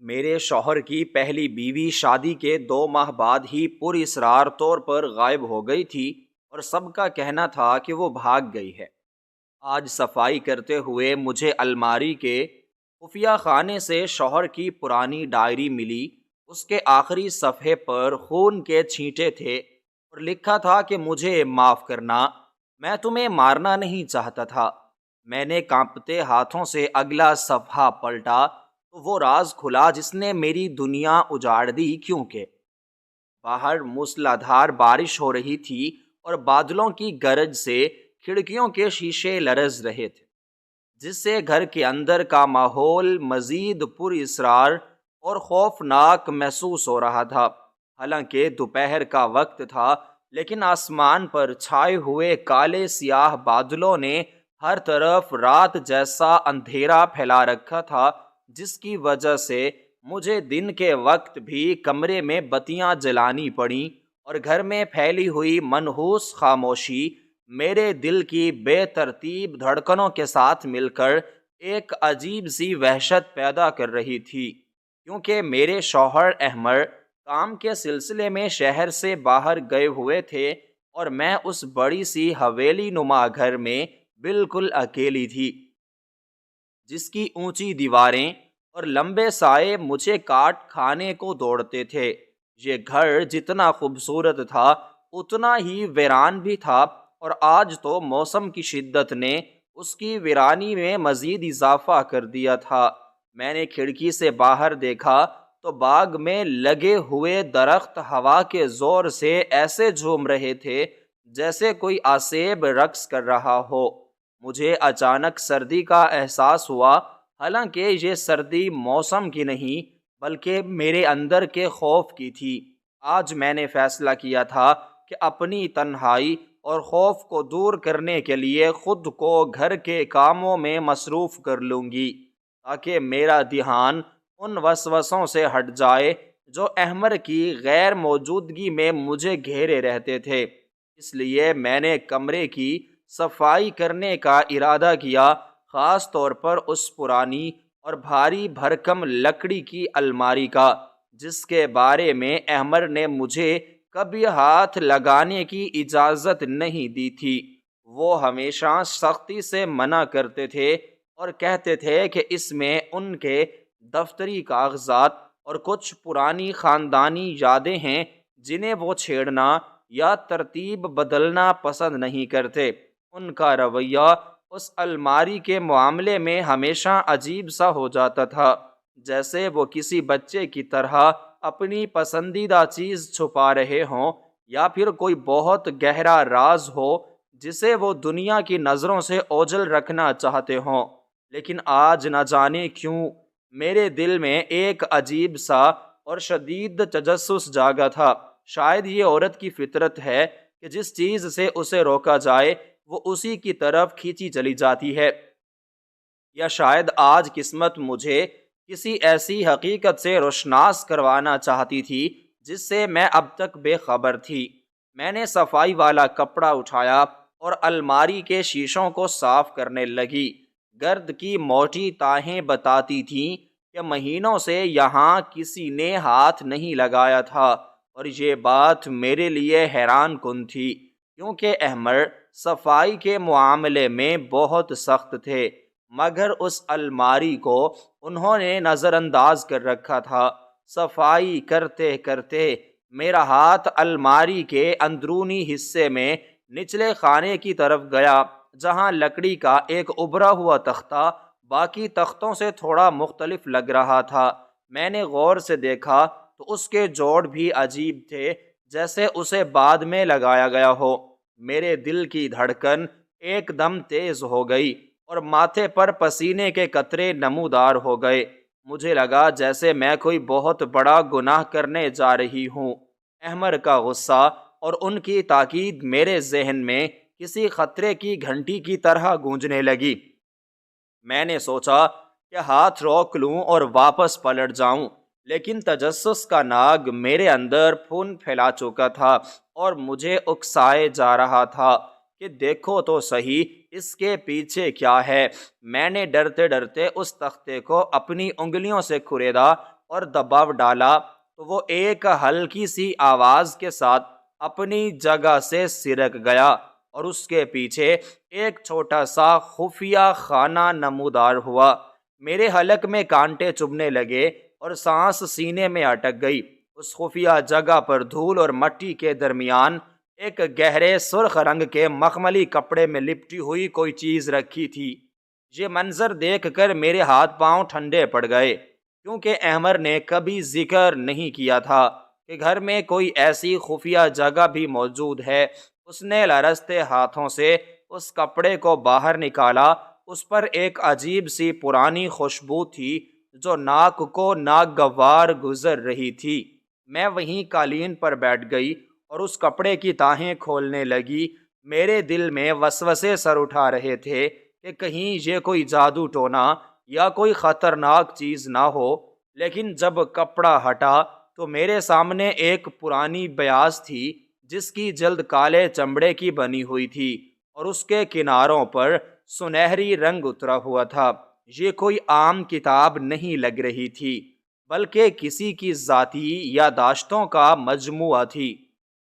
میرے شوہر کی پہلی بیوی شادی کے 2 ماہ بعد ہی پراسرار طور پر غائب ہو گئی تھی اور سب کا کہنا تھا کہ وہ بھاگ گئی ہے۔ آج صفائی کرتے ہوئے مجھے الماری کے خفیہ خانے سے شوہر کی پرانی ڈائری ملی۔ اس کے آخری صفحے پر خون کے چھینٹے تھے اور لکھا تھا کہ مجھے معاف کرنا، میں تمہیں مارنا نہیں چاہتا تھا۔ میں نے کانپتے ہاتھوں سے اگلا صفحہ پلٹا تو وہ راز کھلا جس نے میری دنیا اجاڑ دی، کیونکہ باہر موسلادھار بارش ہو رہی تھی اور بادلوں کی گرج سے کھڑکیوں کے شیشے لرز رہے تھے، جس سے گھر کے اندر کا ماحول مزید پر اسرار اور خوفناک محسوس ہو رہا تھا۔ حالانکہ دوپہر کا وقت تھا، لیکن آسمان پر چھائے ہوئے کالے سیاہ بادلوں نے ہر طرف رات جیسا اندھیرا پھیلا رکھا تھا، جس کی وجہ سے مجھے دن کے وقت بھی کمرے میں بتیاں جلانی پڑیں اور گھر میں پھیلی ہوئی منحوس خاموشی میرے دل کی بے ترتیب دھڑکنوں کے ساتھ مل کر ایک عجیب سی وحشت پیدا کر رہی تھی، کیونکہ میرے شوہر احمر کام کے سلسلے میں شہر سے باہر گئے ہوئے تھے اور میں اس بڑی سی حویلی نما گھر میں بالکل اکیلی تھی، جس کی اونچی دیواریں اور لمبے سائے مجھے کاٹ کھانے کو دوڑتے تھے۔ یہ گھر جتنا خوبصورت تھا اتنا ہی ویران بھی تھا، اور آج تو موسم کی شدت نے اس کی ویرانی میں مزید اضافہ کر دیا تھا۔ میں نے کھڑکی سے باہر دیکھا تو باغ میں لگے ہوئے درخت ہوا کے زور سے ایسے جھوم رہے تھے جیسے کوئی آسیب رقص کر رہا ہو۔ مجھے اچانک سردی کا احساس ہوا، حالانکہ یہ سردی موسم کی نہیں بلکہ میرے اندر کے خوف کی تھی۔ آج میں نے فیصلہ کیا تھا کہ اپنی تنہائی اور خوف کو دور کرنے کے لیے خود کو گھر کے کاموں میں مصروف کر لوں گی، تاکہ میرا دھیان ان وسوسوں سے ہٹ جائے جو احمر کی غیر موجودگی میں مجھے گھیرے رہتے تھے۔ اس لیے میں نے کمرے کی صفائی کرنے کا ارادہ کیا، خاص طور پر اس پرانی اور بھاری بھرکم لکڑی کی الماری کا، جس کے بارے میں احمر نے مجھے کبھی ہاتھ لگانے کی اجازت نہیں دی تھی۔ وہ ہمیشہ سختی سے منع کرتے تھے اور کہتے تھے کہ اس میں ان کے دفتری کاغذات اور کچھ پرانی خاندانی یادیں ہیں جنہیں وہ چھیڑنا یا ترتیب بدلنا پسند نہیں کرتے۔ ان کا رویہ اس الماری کے معاملے میں ہمیشہ عجیب سا ہو جاتا تھا، جیسے وہ کسی بچے کی طرح اپنی پسندیدہ چیز چھپا رہے ہوں، یا پھر کوئی بہت گہرا راز ہو جسے وہ دنیا کی نظروں سے اوجھل رکھنا چاہتے ہوں۔ لیکن آج نہ جانے کیوں میرے دل میں ایک عجیب سا اور شدید تجسس جاگا تھا۔ شاید یہ عورت کی فطرت ہے کہ جس چیز سے اسے روکا جائے وہ اسی کی طرف کھینچی چلی جاتی ہے، یا شاید آج قسمت مجھے کسی ایسی حقیقت سے روشناس کروانا چاہتی تھی جس سے میں اب تک بے خبر تھی۔ میں نے صفائی والا کپڑا اٹھایا اور الماری کے شیشوں کو صاف کرنے لگی۔ گرد کی موٹی تاہیں بتاتی تھیں کہ مہینوں سے یہاں کسی نے ہاتھ نہیں لگایا تھا، اور یہ بات میرے لیے حیران کن تھی، کیونکہ احمر صفائی کے معاملے میں بہت سخت تھے، مگر اس الماری کو انہوں نے نظر انداز کر رکھا تھا۔ صفائی کرتے کرتے میرا ہاتھ الماری کے اندرونی حصے میں نچلے خانے کی طرف گیا، جہاں لکڑی کا ایک ابھرا ہوا تختہ باقی تختوں سے تھوڑا مختلف لگ رہا تھا۔ میں نے غور سے دیکھا تو اس کے جوڑ بھی عجیب تھے، جیسے اسے بعد میں لگایا گیا ہو۔ میرے دل کی دھڑکن ایک دم تیز ہو گئی اور ماتھے پر پسینے کے قطرے نمودار ہو گئے۔ مجھے لگا جیسے میں کوئی بہت بڑا گناہ کرنے جا رہی ہوں۔ احمر کا غصہ اور ان کی تاکید میرے ذہن میں کسی خطرے کی گھنٹی کی طرح گونجنے لگی۔ میں نے سوچا کہ ہاتھ روک لوں اور واپس پلٹ جاؤں، لیکن تجسس کا ناگ میرے اندر پھون پھیلا چکا تھا اور مجھے اکسائے جا رہا تھا کہ دیکھو تو صحیح اس کے پیچھے کیا ہے۔ میں نے ڈرتے ڈرتے اس تختے کو اپنی انگلیوں سے کھریدا اور دباؤ ڈالا تو وہ ایک ہلکی سی آواز کے ساتھ اپنی جگہ سے سرک گیا اور اس کے پیچھے ایک چھوٹا سا خفیہ خانہ نمودار ہوا۔ میرے حلق میں کانٹے چبھنے لگے اور سانس سینے میں اٹک گئی۔ اس خفیہ جگہ پر دھول اور مٹی کے درمیان ایک گہرے سرخ رنگ کے مخملی کپڑے میں لپٹی ہوئی کوئی چیز رکھی تھی۔ یہ منظر دیکھ کر میرے ہاتھ پاؤں ٹھنڈے پڑ گئے، کیونکہ احمر نے کبھی ذکر نہیں کیا تھا کہ گھر میں کوئی ایسی خفیہ جگہ بھی موجود ہے۔ اس نے لرزتے ہاتھوں سے اس کپڑے کو باہر نکالا۔ اس پر ایک عجیب سی پرانی خوشبو تھی جو ناک کو ناگوار گزر رہی تھی۔ میں وہیں قالین پر بیٹھ گئی اور اس کپڑے کی تاہیں کھولنے لگی۔ میرے دل میں وسوسے سر اٹھا رہے تھے کہ کہیں یہ کوئی جادو ٹونا یا کوئی خطرناک چیز نہ ہو، لیکن جب کپڑا ہٹا تو میرے سامنے ایک پرانی بیاض تھی جس کی جلد کالے چمڑے کی بنی ہوئی تھی اور اس کے کناروں پر سنہری رنگ اترا ہوا تھا۔ یہ کوئی عام کتاب نہیں لگ رہی تھی، بلکہ کسی کی ذاتی یادداشتوں کا مجموعہ تھی۔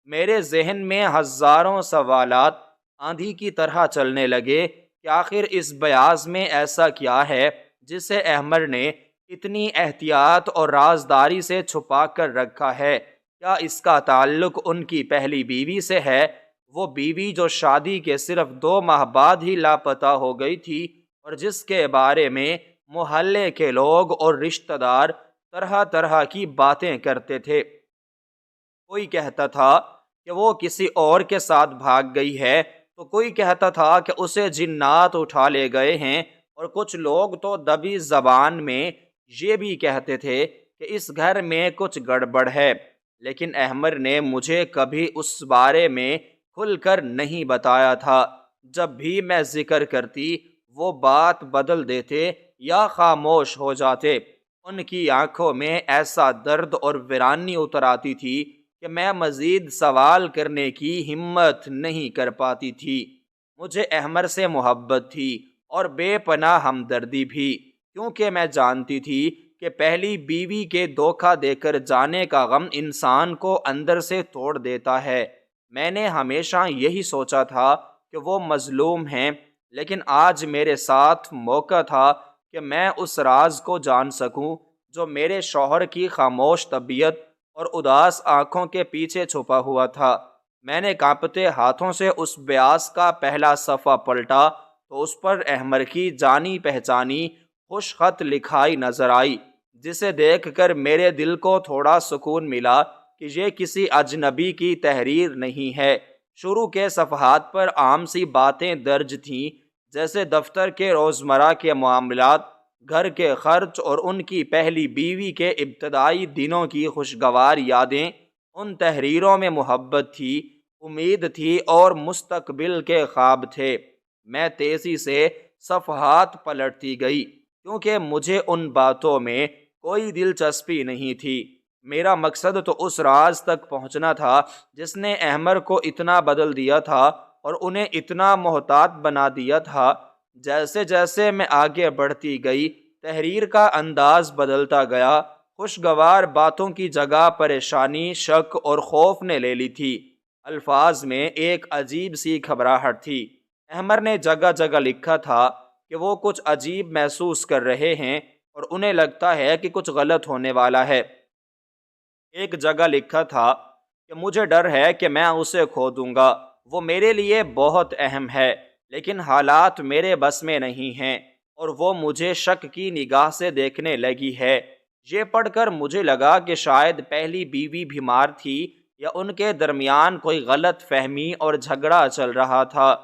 میرے ذہن میں ہزاروں سوالات آندھی کی طرح چلنے لگے کہ آخر اس بیاض میں ایسا کیا ہے جسے احمر نے اتنی احتیاط اور رازداری سے چھپا کر رکھا ہے؟ کیا اس کا تعلق ان کی پہلی بیوی سے ہے، وہ بیوی جو شادی کے صرف 2 ماہ بعد ہی لاپتہ ہو گئی تھی اور جس کے بارے میں محلے کے لوگ اور رشتہ دار طرح طرح کی باتیں کرتے تھے؟ کوئی کہتا تھا کہ وہ کسی اور کے ساتھ بھاگ گئی ہے، تو کوئی کہتا تھا کہ اسے جنات اٹھا لے گئے ہیں، اور کچھ لوگ تو دبی زبان میں یہ بھی کہتے تھے کہ اس گھر میں کچھ گڑبڑ ہے۔ لیکن احمر نے مجھے کبھی اس بارے میں کھل کر نہیں بتایا تھا۔ جب بھی میں ذکر کرتی وہ بات بدل دیتے یا خاموش ہو جاتے۔ ان کی آنکھوں میں ایسا درد اور ویرانی اتر آتی تھی کہ میں مزید سوال کرنے کی ہمت نہیں کر پاتی تھی۔ مجھے احمر سے محبت تھی اور بے پناہ ہمدردی بھی، کیونکہ میں جانتی تھی کہ پہلی بیوی کے دھوکہ دے کر جانے کا غم انسان کو اندر سے توڑ دیتا ہے۔ میں نے ہمیشہ یہی سوچا تھا کہ وہ مظلوم ہیں، لیکن آج میرے ساتھ موقع تھا کہ میں اس راز کو جان سکوں جو میرے شوہر کی خاموش طبیعت اور اداس آنکھوں کے پیچھے چھپا ہوا تھا۔ میں نے کانپتے ہاتھوں سے اس بیاض کا پہلا صفحہ پلٹا تو اس پر احمر کی جانی پہچانی خوش خط لکھائی نظر آئی، جسے دیکھ کر میرے دل کو تھوڑا سکون ملا کہ یہ کسی اجنبی کی تحریر نہیں ہے۔ شروع کے صفحات پر عام سی باتیں درج تھیں، جیسے دفتر کے روزمرہ کے معاملات، گھر کے خرچ اور ان کی پہلی بیوی کے ابتدائی دنوں کی خوشگوار یادیں۔ ان تحریروں میں محبت تھی، امید تھی اور مستقبل کے خواب تھے۔ میں تیزی سے صفحات پلٹتی گئی، کیونکہ مجھے ان باتوں میں کوئی دلچسپی نہیں تھی۔ میرا مقصد تو اس راز تک پہنچنا تھا جس نے احمر کو اتنا بدل دیا تھا اور انہیں اتنا محتاط بنا دیا تھا۔ جیسے جیسے میں آگے بڑھتی گئی، تحریر کا انداز بدلتا گیا۔ خوشگوار باتوں کی جگہ پریشانی، شک اور خوف نے لے لی تھی۔ الفاظ میں ایک عجیب سی گھبراہٹ تھی۔ احمر نے جگہ جگہ لکھا تھا کہ وہ کچھ عجیب محسوس کر رہے ہیں اور انہیں لگتا ہے کہ کچھ غلط ہونے والا ہے۔ ایک جگہ لکھا تھا کہ مجھے ڈر ہے کہ میں اسے کھو دوں گا، وہ میرے لیے بہت اہم ہے، لیکن حالات میرے بس میں نہیں ہیں اور وہ مجھے شک کی نگاہ سے دیکھنے لگی ہے۔ یہ پڑھ کر مجھے لگا کہ شاید پہلی بیوی بیمار تھی یا ان کے درمیان کوئی غلط فہمی اور جھگڑا چل رہا تھا۔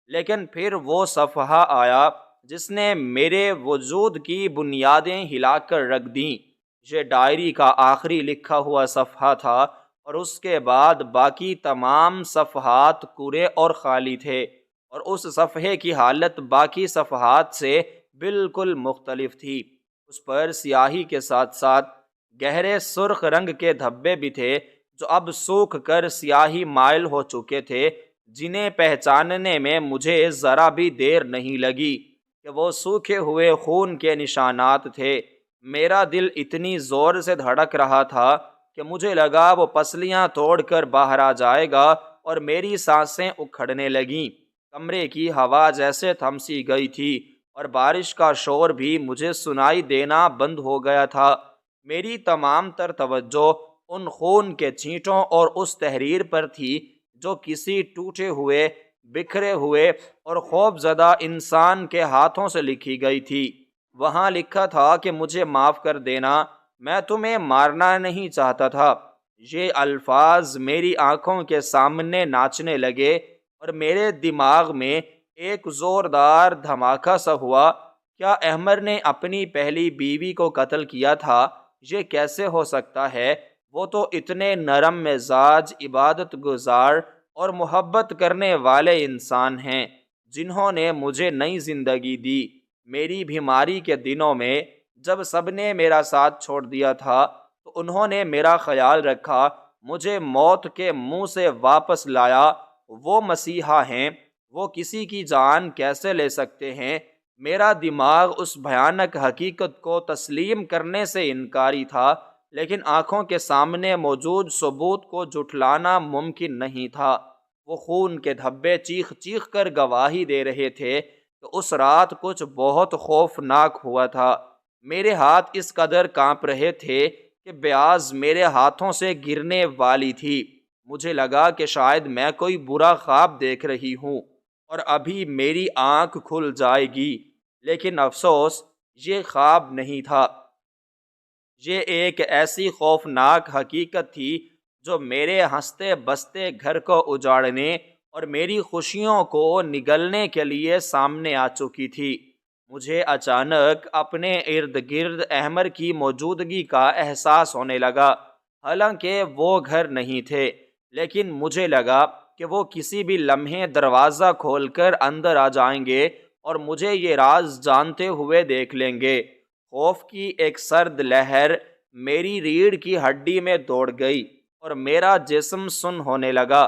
لیکن پھر وہ صفحہ آیا جس نے میرے وجود کی بنیادیں ہلا کر رکھ دیں۔ یہ ڈائری کا آخری لکھا ہوا صفحہ تھا اور اس کے بعد باقی تمام صفحات کورے اور خالی تھے، اور اس صفحے کی حالت باقی صفحات سے بالکل مختلف تھی۔ اس پر سیاہی کے ساتھ ساتھ گہرے سرخ رنگ کے دھبے بھی تھے جو اب سوکھ کر سیاہی مائل ہو چکے تھے، جنہیں پہچاننے میں مجھے ذرا بھی دیر نہیں لگی کہ وہ سوکھے ہوئے خون کے نشانات تھے۔ میرا دل اتنی زور سے دھڑک رہا تھا کہ مجھے لگا وہ پسلیاں توڑ کر باہر آ جائے گا اور میری سانسیں اکھڑنے لگیں۔ کمرے کی ہوا جیسے تھم سی گئی تھی اور بارش کا شور بھی مجھے سنائی دینا بند ہو گیا تھا۔ میری تمام تر توجہ ان خون کے چھینٹوں اور اس تحریر پر تھی جو کسی ٹوٹے ہوئے، بکھرے ہوئے اور خوف زدہ انسان کے ہاتھوں سے لکھی گئی تھی۔ وہاں لکھا تھا کہ مجھے معاف کر دینا، میں تمہیں مارنا نہیں چاہتا تھا۔ یہ الفاظ میری آنکھوں کے سامنے ناچنے لگے اور میرے دماغ میں ایک زوردار دھماکہ سا ہوا۔ کیا احمد نے اپنی پہلی بیوی کو قتل کیا تھا؟ یہ کیسے ہو سکتا ہے؟ وہ تو اتنے نرم مزاج، عبادت گزار اور محبت کرنے والے انسان ہیں جنہوں نے مجھے نئی زندگی دی۔ میری بیماری کے دنوں میں جب سب نے میرا ساتھ چھوڑ دیا تھا تو انہوں نے میرا خیال رکھا، مجھے موت کے منہ سے واپس لایا۔ وہ مسیحا ہیں، وہ کسی کی جان کیسے لے سکتے ہیں؟ میرا دماغ اس بھیانک حقیقت کو تسلیم کرنے سے انکاری تھا، لیکن آنکھوں کے سامنے موجود ثبوت کو جھٹلانا ممکن نہیں تھا۔ وہ خون کے دھبے چیخ چیخ کر گواہی دے رہے تھے کہ اس رات کچھ بہت خوفناک ہوا تھا۔ میرے ہاتھ اس قدر کانپ رہے تھے کہ بیاض میرے ہاتھوں سے گرنے والی تھی۔ مجھے لگا کہ شاید میں کوئی برا خواب دیکھ رہی ہوں اور ابھی میری آنکھ کھل جائے گی، لیکن افسوس یہ خواب نہیں تھا۔ یہ ایک ایسی خوفناک حقیقت تھی جو میرے ہنستے بستے گھر کو اجاڑنے اور میری خوشیوں کو نگلنے کے لیے سامنے آ چکی تھی۔ مجھے اچانک اپنے ارد گرد احمد کی موجودگی کا احساس ہونے لگا۔ حالانکہ وہ گھر نہیں تھے، لیکن مجھے لگا کہ وہ کسی بھی لمحے دروازہ کھول کر اندر آ جائیں گے اور مجھے یہ راز جانتے ہوئے دیکھ لیں گے۔ خوف کی ایک سرد لہر میری ریڑھ کی ہڈی میں دوڑ گئی اور میرا جسم سن ہونے لگا۔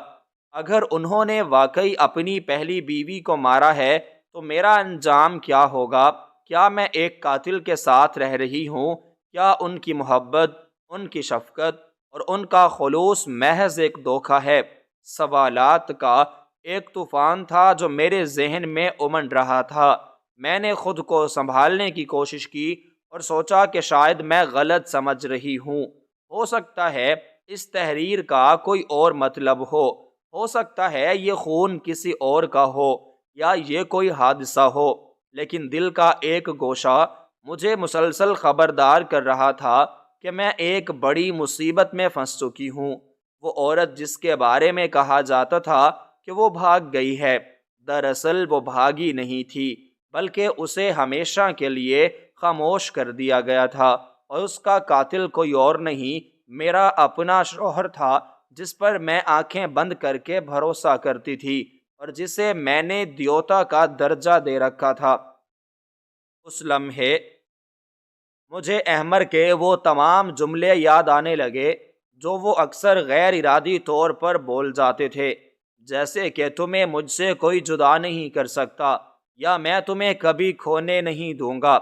اگر انہوں نے واقعی اپنی پہلی بیوی کو مارا ہے تو میرا انجام کیا ہوگا؟ کیا میں ایک قاتل کے ساتھ رہ رہی ہوں؟ کیا ان کی محبت، ان کی شفقت اور ان کا خلوص محض ایک دھوکہ ہے؟ سوالات کا ایک طوفان تھا جو میرے ذہن میں امنڈ رہا تھا۔ میں نے خود کو سنبھالنے کی کوشش کی اور سوچا کہ شاید میں غلط سمجھ رہی ہوں۔ ہو سکتا ہے اس تحریر کا کوئی اور مطلب ہو سکتا ہے یہ خون کسی اور کا ہو یا یہ کوئی حادثہ ہو، لیکن دل کا ایک گوشہ مجھے مسلسل خبردار کر رہا تھا کہ میں ایک بڑی مصیبت میں پھنس چکی ہوں۔ وہ عورت جس کے بارے میں کہا جاتا تھا کہ وہ بھاگ گئی ہے، دراصل وہ بھاگی نہیں تھی، بلکہ اسے ہمیشہ کے لیے خاموش کر دیا گیا تھا، اور اس کا قاتل کوئی اور نہیں، میرا اپنا شوہر تھا جس پر میں آنکھیں بند کر کے بھروسہ کرتی تھی اور جسے میں نے دیوتا کا درجہ دے رکھا تھا۔ اس لمحے مجھے احمد کے وہ تمام جملے یاد آنے لگے جو وہ اکثر غیر ارادی طور پر بول جاتے تھے، جیسے کہ تمہیں مجھ سے کوئی جدا نہیں کر سکتا یا میں تمہیں کبھی کھونے نہیں دوں گا۔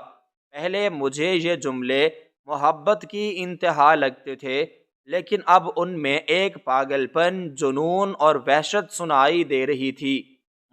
پہلے مجھے یہ جملے محبت کی انتہا لگتے تھے، لیکن اب ان میں ایک پاگل پن، جنون اور وحشت سنائی دے رہی تھی۔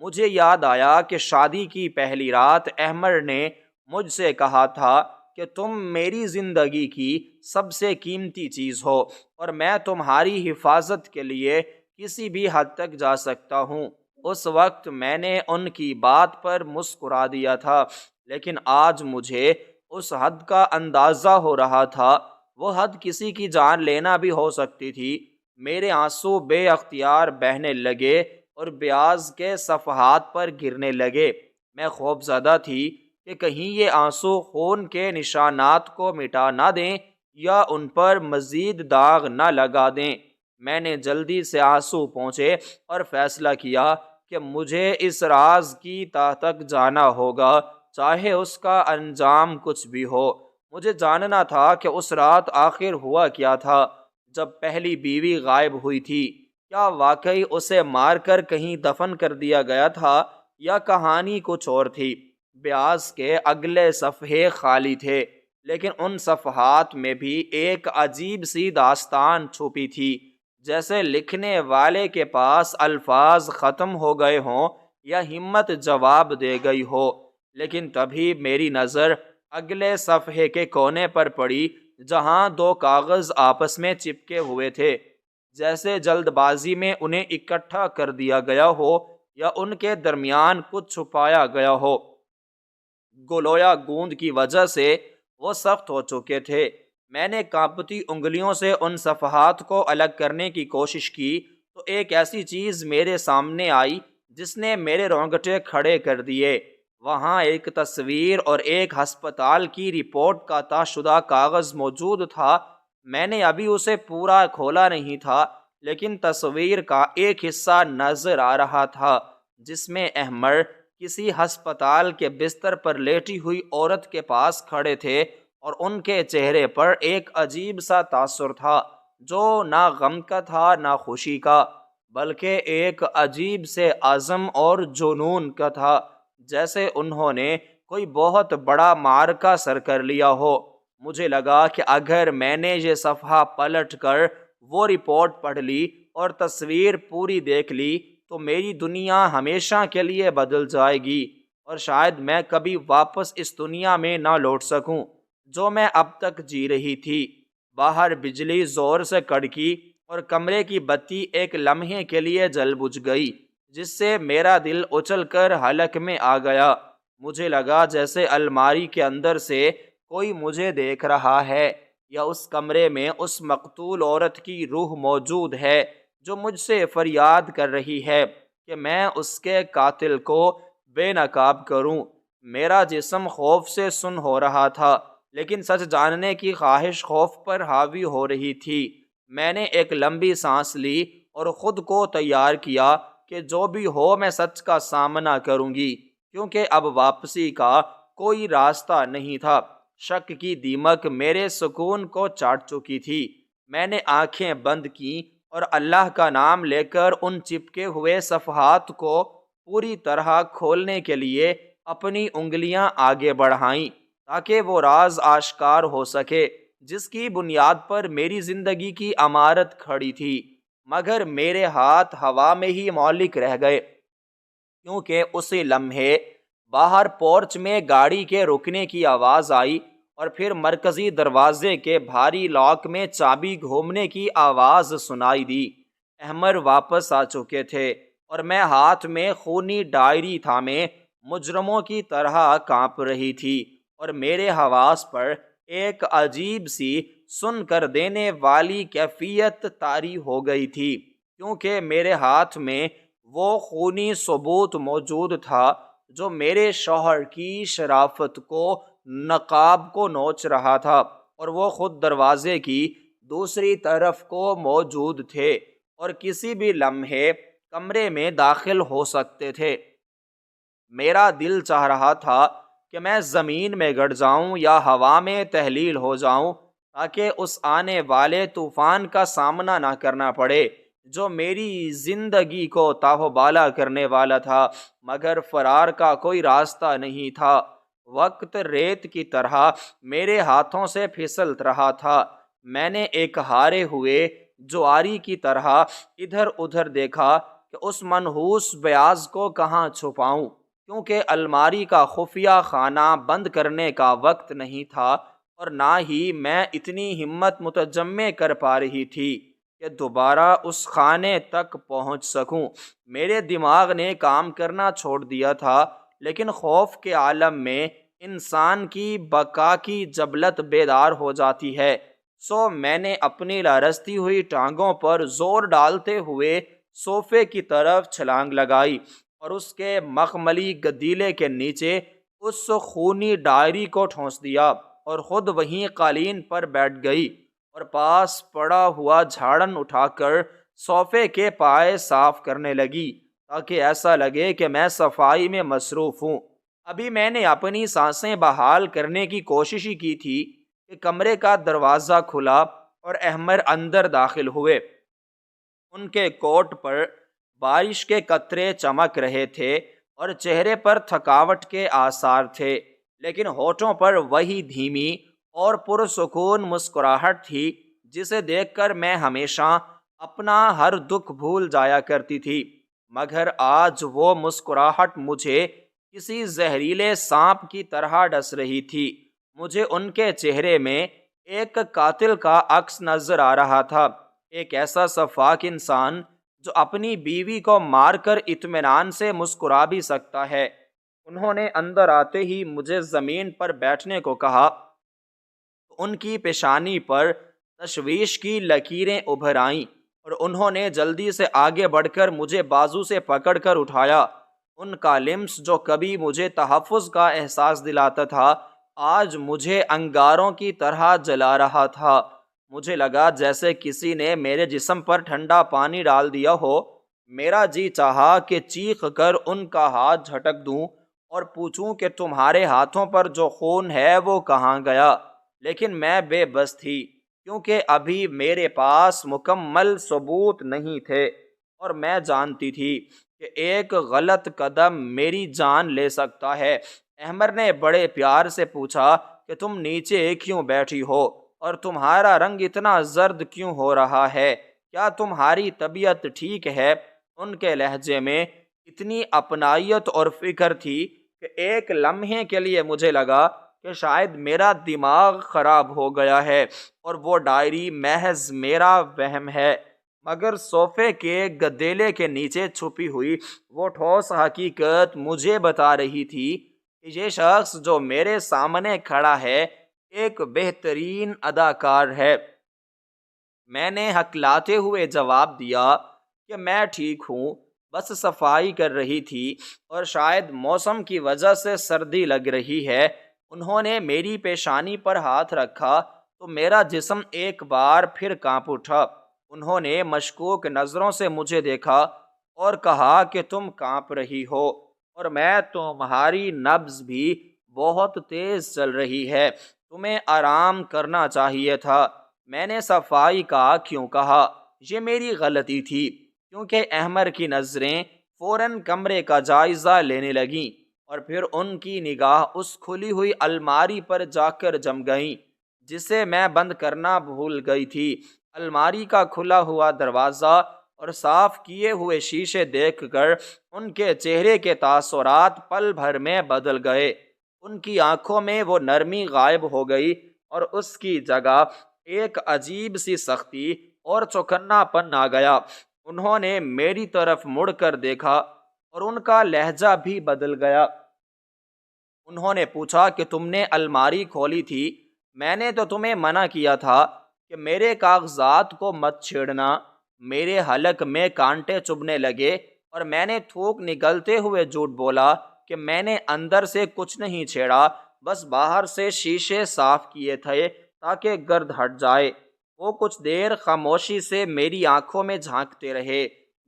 مجھے یاد آیا کہ شادی کی پہلی رات احمد نے مجھ سے کہا تھا کہ تم میری زندگی کی سب سے قیمتی چیز ہو اور میں تمہاری حفاظت کے لیے کسی بھی حد تک جا سکتا ہوں۔ اس وقت میں نے ان کی بات پر مسکرا دیا تھا، لیکن آج مجھے اس حد کا اندازہ ہو رہا تھا۔ وہ حد کسی کی جان لینا بھی ہو سکتی تھی۔ میرے آنسو بے اختیار بہنے لگے اور بیاض کے صفحات پر گرنے لگے۔ میں خوف زدہ تھی کہ کہیں یہ آنسو خون کے نشانات کو مٹا نہ دیں یا ان پر مزید داغ نہ لگا دیں۔ میں نے جلدی سے آنسو پونچھے اور فیصلہ کیا کہ مجھے اس راز کی تہ تک جانا ہوگا، چاہے اس کا انجام کچھ بھی ہو۔ مجھے جاننا تھا کہ اس رات آخر ہوا کیا تھا جب پہلی بیوی غائب ہوئی تھی۔ کیا واقعی اسے مار کر کہیں دفن کر دیا گیا تھا یا کہانی کچھ اور تھی؟ بیاض کے اگلے صفحے خالی تھے، لیکن ان صفحات میں بھی ایک عجیب سی داستان چھپی تھی، جیسے لکھنے والے کے پاس الفاظ ختم ہو گئے ہوں یا ہمت جواب دے گئی ہو۔ لیکن تبھی میری نظر اگلے صفحے کے کونے پر پڑی، جہاں دو کاغذ آپس میں چپکے ہوئے تھے، جیسے جلد بازی میں انہیں اکٹھا کر دیا گیا ہو یا ان کے درمیان کچھ چھپایا گیا ہو۔ گلویا گوند کی وجہ سے وہ سخت ہو چکے تھے۔ میں نے کانپتی انگلیوں سے ان صفحات کو الگ کرنے کی کوشش کی تو ایک ایسی چیز میرے سامنے آئی جس نے میرے رونگٹے کھڑے کر دیے۔ وہاں ایک تصویر اور ایک ہسپتال کی رپورٹ کا طے شدہ کاغذ موجود تھا۔ میں نے ابھی اسے پورا کھولا نہیں تھا، لیکن تصویر کا ایک حصہ نظر آ رہا تھا جس میں احمر کسی ہسپتال کے بستر پر لیٹی ہوئی عورت کے پاس کھڑے تھے، اور ان کے چہرے پر ایک عجیب سا تاثر تھا جو نہ غم کا تھا نہ خوشی کا، بلکہ ایک عجیب سے عزم اور جنون کا تھا، جیسے انہوں نے کوئی بہت بڑا معرکہ سر کر لیا ہو۔ مجھے لگا کہ اگر میں نے یہ صفحہ پلٹ کر وہ رپورٹ پڑھ لی اور تصویر پوری دیکھ لی تو میری دنیا ہمیشہ کے لیے بدل جائے گی، اور شاید میں کبھی واپس اس دنیا میں نہ لوٹ سکوں جو میں اب تک جی رہی تھی۔ باہر بجلی زور سے کڑکی اور کمرے کی بتی ایک لمحے کے لیے جل بجھ گئی، جس سے میرا دل اچھل کر حلق میں آ گیا۔ مجھے لگا جیسے الماری کے اندر سے کوئی مجھے دیکھ رہا ہے، یا اس کمرے میں اس مقتول عورت کی روح موجود ہے جو مجھ سے فریاد کر رہی ہے کہ میں اس کے قاتل کو بے نقاب کروں۔ میرا جسم خوف سے سن ہو رہا تھا، لیکن سچ جاننے کی خواہش خوف پر حاوی ہو رہی تھی۔ میں نے ایک لمبی سانس لی اور خود کو تیار کیا کہ جو بھی ہو میں سچ کا سامنا کروں گی، کیونکہ اب واپسی کا کوئی راستہ نہیں تھا۔ شک کی دیمک میرے سکون کو چاٹ چکی تھی۔ میں نے آنکھیں بند کیں اور اللہ کا نام لے کر ان چپکے ہوئے صفحات کو پوری طرح کھولنے کے لیے اپنی انگلیاں آگے بڑھائیں تاکہ وہ راز آشکار ہو سکے جس کی بنیاد پر میری زندگی کی عمارت کھڑی تھی۔ مگر میرے ہاتھ ہوا میں ہی معلق رہ گئے، کیونکہ اسی لمحے باہر پورچ میں گاڑی کے رکنے کی آواز آئی، اور پھر مرکزی دروازے کے بھاری لاک میں چابی گھومنے کی آواز سنائی دی۔ احمر واپس آ چکے تھے اور میں ہاتھ میں خونی ڈائری تھامے مجرموں کی طرح کانپ رہی تھی، اور میرے حواس پر ایک عجیب سی سن کر دینے والی کیفیت طاری ہو گئی تھی، کیونکہ میرے ہاتھ میں وہ خونی ثبوت موجود تھا جو میرے شوہر کی شرافت کو، نقاب کو نوچ رہا تھا، اور وہ خود دروازے کی دوسری طرف کو موجود تھے اور کسی بھی لمحے کمرے میں داخل ہو سکتے تھے۔ میرا دل چاہ رہا تھا کہ میں زمین میں گڑ جاؤں یا ہوا میں تحلیل ہو جاؤں تاکہ اس آنے والے طوفان کا سامنا نہ کرنا پڑے جو میری زندگی کو تاہوبالا کرنے والا تھا، مگر فرار کا کوئی راستہ نہیں تھا۔ وقت ریت کی طرح میرے ہاتھوں سے پھسل رہا تھا۔ میں نے ایک ہارے ہوئے جواری کی طرح ادھر ادھر دیکھا کہ اس منحوس بیاض کو کہاں چھپاؤں، کیونکہ الماری کا خفیہ خانہ بند کرنے کا وقت نہیں تھا، اور نہ ہی میں اتنی ہمت متجمع کر پا رہی تھی کہ دوبارہ اس خانے تک پہنچ سکوں۔ میرے دماغ نے کام کرنا چھوڑ دیا تھا، لیکن خوف کے عالم میں انسان کی بقا کی جبلت بیدار ہو جاتی ہے۔ سو میں نے اپنی لرزتی ہوئی ٹانگوں پر زور ڈالتے ہوئے صوفے کی طرف چھلانگ لگائی اور اس کے مخملی گدیلے کے نیچے اس خونی ڈائری کو ٹھونس دیا، اور خود وہیں قالین پر بیٹھ گئی اور پاس پڑا ہوا جھاڑن اٹھا کر صوفے کے پائے صاف کرنے لگی تاکہ ایسا لگے کہ میں صفائی میں مصروف ہوں۔ ابھی میں نے اپنی سانسیں بحال کرنے کی کوشش ہی کی تھی کہ کمرے کا دروازہ کھلا اور احمر اندر داخل ہوئے۔ ان کے کوٹ پر بارش کے قطرے چمک رہے تھے اور چہرے پر تھکاوٹ کے آثار تھے، لیکن ہونٹوں پر وہی دھیمی اور پرسکون مسکراہٹ تھی جسے دیکھ کر میں ہمیشہ اپنا ہر دکھ بھول جایا کرتی تھی، مگر آج وہ مسکراہٹ مجھے کسی زہریلے سانپ کی طرح ڈس رہی تھی۔ مجھے ان کے چہرے میں ایک قاتل کا عکس نظر آ رہا تھا، ایک ایسا شفاق انسان جو اپنی بیوی کو مار کر اطمینان سے مسکرا بھی سکتا ہے۔ انہوں نے اندر آتے ہی مجھے زمین پر بیٹھنے کو کہا۔ ان کی پیشانی پر تشویش کی لکیریں ابھر آئیں اور انہوں نے جلدی سے آگے بڑھ کر مجھے بازو سے پکڑ کر اٹھایا۔ ان کا لمس جو کبھی مجھے تحفظ کا احساس دلاتا تھا، آج مجھے انگاروں کی طرح جلا رہا تھا۔ مجھے لگا جیسے کسی نے میرے جسم پر ٹھنڈا پانی ڈال دیا ہو۔ میرا جی چاہا کہ چیخ کر ان کا ہاتھ جھٹک دوں اور پوچھوں کہ تمہارے ہاتھوں پر جو خون ہے وہ کہاں گیا، لیکن میں بے بس تھی کیونکہ ابھی میرے پاس مکمل ثبوت نہیں تھے، اور میں جانتی تھی کہ ایک غلط قدم میری جان لے سکتا ہے۔ احمر نے بڑے پیار سے پوچھا کہ تم نیچے کیوں بیٹھی ہو اور تمہارا رنگ اتنا زرد کیوں ہو رہا ہے؟ کیا تمہاری طبیعت ٹھیک ہے؟ ان کے لہجے میں اتنی اپنائیت اور فکر تھی کہ ایک لمحے کے لیے مجھے لگا کہ شاید میرا دماغ خراب ہو گیا ہے اور وہ ڈائری محض میرا وہم ہے، مگر صوفے کے گدیلے کے نیچے چھپی ہوئی وہ ٹھوس حقیقت مجھے بتا رہی تھی کہ یہ شخص جو میرے سامنے کھڑا ہے ایک بہترین اداکار ہے۔ میں نے ہکلاتے ہوئے جواب دیا کہ میں ٹھیک ہوں، بس صفائی کر رہی تھی اور شاید موسم کی وجہ سے سردی لگ رہی ہے۔ انہوں نے میری پیشانی پر ہاتھ رکھا تو میرا جسم ایک بار پھر کانپ اٹھا۔ انہوں نے مشکوک نظروں سے مجھے دیکھا اور کہا کہ تم کانپ رہی ہو اور میں تمہاری نبض بھی بہت تیز چل رہی ہے، تمہیں آرام کرنا چاہیے تھا۔ میں نے صفائی کا کیوں کہا؟ یہ میری غلطی تھی، کیونکہ احمر کی نظریں فوراً کمرے کا جائزہ لینے لگیں اور پھر ان کی نگاہ اس کھلی ہوئی الماری پر جا کر جم گئیں جسے میں بند کرنا بھول گئی تھی۔ الماری کا کھلا ہوا دروازہ اور صاف کیے ہوئے شیشے دیکھ کر ان کے چہرے کے تاثرات پل بھر میں بدل گئے۔ ان کی آنکھوں میں وہ نرمی غائب ہو گئی اور اس کی جگہ ایک عجیب سی سختی اور چوکنا پن آ گیا۔ انہوں نے میری طرف مڑ کر دیکھا اور ان کا لہجہ بھی بدل گیا۔ انہوں نے پوچھا کہ تم نے الماری کھولی تھی؟ میں نے تو تمہیں منع کیا تھا کہ میرے کاغذات کو مت چھیڑنا۔ میرے حلق میں کانٹے چبھنے لگے اور میں نے تھوک نگلتے ہوئے جھوٹ بولا کہ میں نے اندر سے کچھ نہیں چھیڑا، بس باہر سے شیشے صاف کیے تھے تاکہ گرد ہٹ جائے۔ وہ کچھ دیر خاموشی سے میری آنکھوں میں جھانکتے رہے،